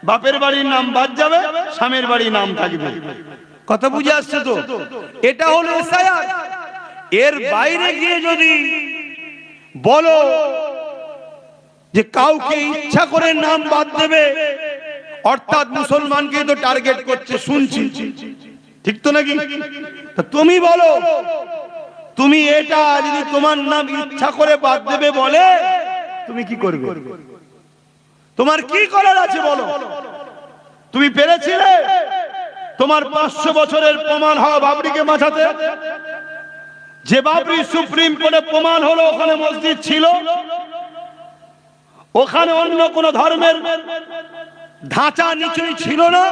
বাপের বাড়ির নাম বাদ যাবে, স্বামীর বাড়ির নাম থাকবে। কথা বুঝে আসছে তো? এটা হলো এসআইআর। এর বাইরে গিয়ে যদি বলো যে কাউকে ইচ্ছা করে নাম বাদ দেবে, অর্থাৎ মুসলমানকে তো টার্গেট করছে, শুনছি, ঠিক তো নাকি? তুমি বলো, তুমি এটা যদি তোমার নাম ইচ্ছা করে বাদ দেবে বলে, তুমি কি করবে? তোমার কি করার আছে বলো? তুমি পেরেছিলে তোমার 500 বছরের প্রমাণ হওয়া বাবরিকে বাঁচাতে? যে বাবরি সুপ্রিম কোর্টে প্রমাণ হলো ওখানে মসজিদ ছিল, ওখানে অন্য কোন ধর্মের ধাঁচা নিচুই ছিল না,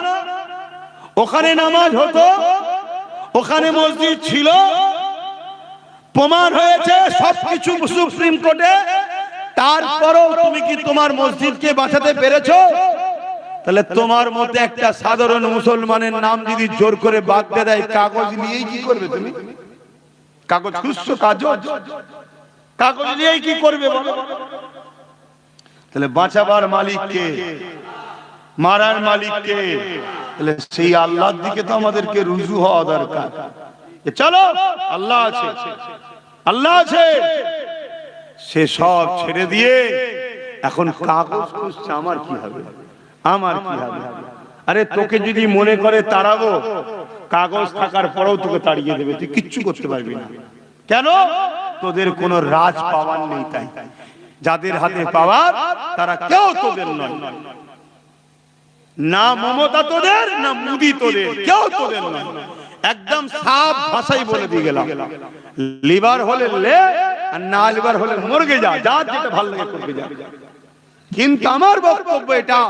ওখানে নামাজ হতো, ওখানে মসজিদ ছিল, প্রমাণ হয়েছে সবকিছু সুপ্রিম কোর্টে। তারপরও তুমি কি তোমার মসজিদকে বাঁচাতে পেরেছো? তাহলে তোমার মতে একটা সাধারণ মুসলমানের নাম যদি জোর করে বাদ দেয়, কাগজ নিয়েই কি করবে? তুমি কাগজ খুঁজছো, কাগজ নিয়েই কি করবে বলো? তাহলে বাঁচাবার মালিক কে? মারার মালিক কে? তাহলে সেই আল্লাহর দিকে তো আমাদেরকে রুজু হওয়া দরকার। চলো, আল্লাহ আছে, আল্লাহ আছে, সে সব ছেড়ে দিয়ে এখন কাগজ খুঁজছে। আমার কি হবে, আমার কি হবে? আরে তোকে যদি মনে করে তাড়াবো, কাগজ থাকার পরেও তোকে তাড়িয়ে দেবে, তুই কিচ্ছু করতে পারবি না। কেন? তোদের কোনো রাজ পাওয়ার নেই। তাই যাদের হাতে পাওয়ার তারা কেউ তোদের নয়। না মমতা তোদের, না মোদি তোদের, কেউ তোদের নয়। একদম সাফ ভাষাই বলে দিয়ে গেলাম, লিভার হলে লে, আর না লিভার হলে মরগে যা, যার যেটা ভালো লাগে করবে যা। কিন্তু আমার বক্তব্য এটা,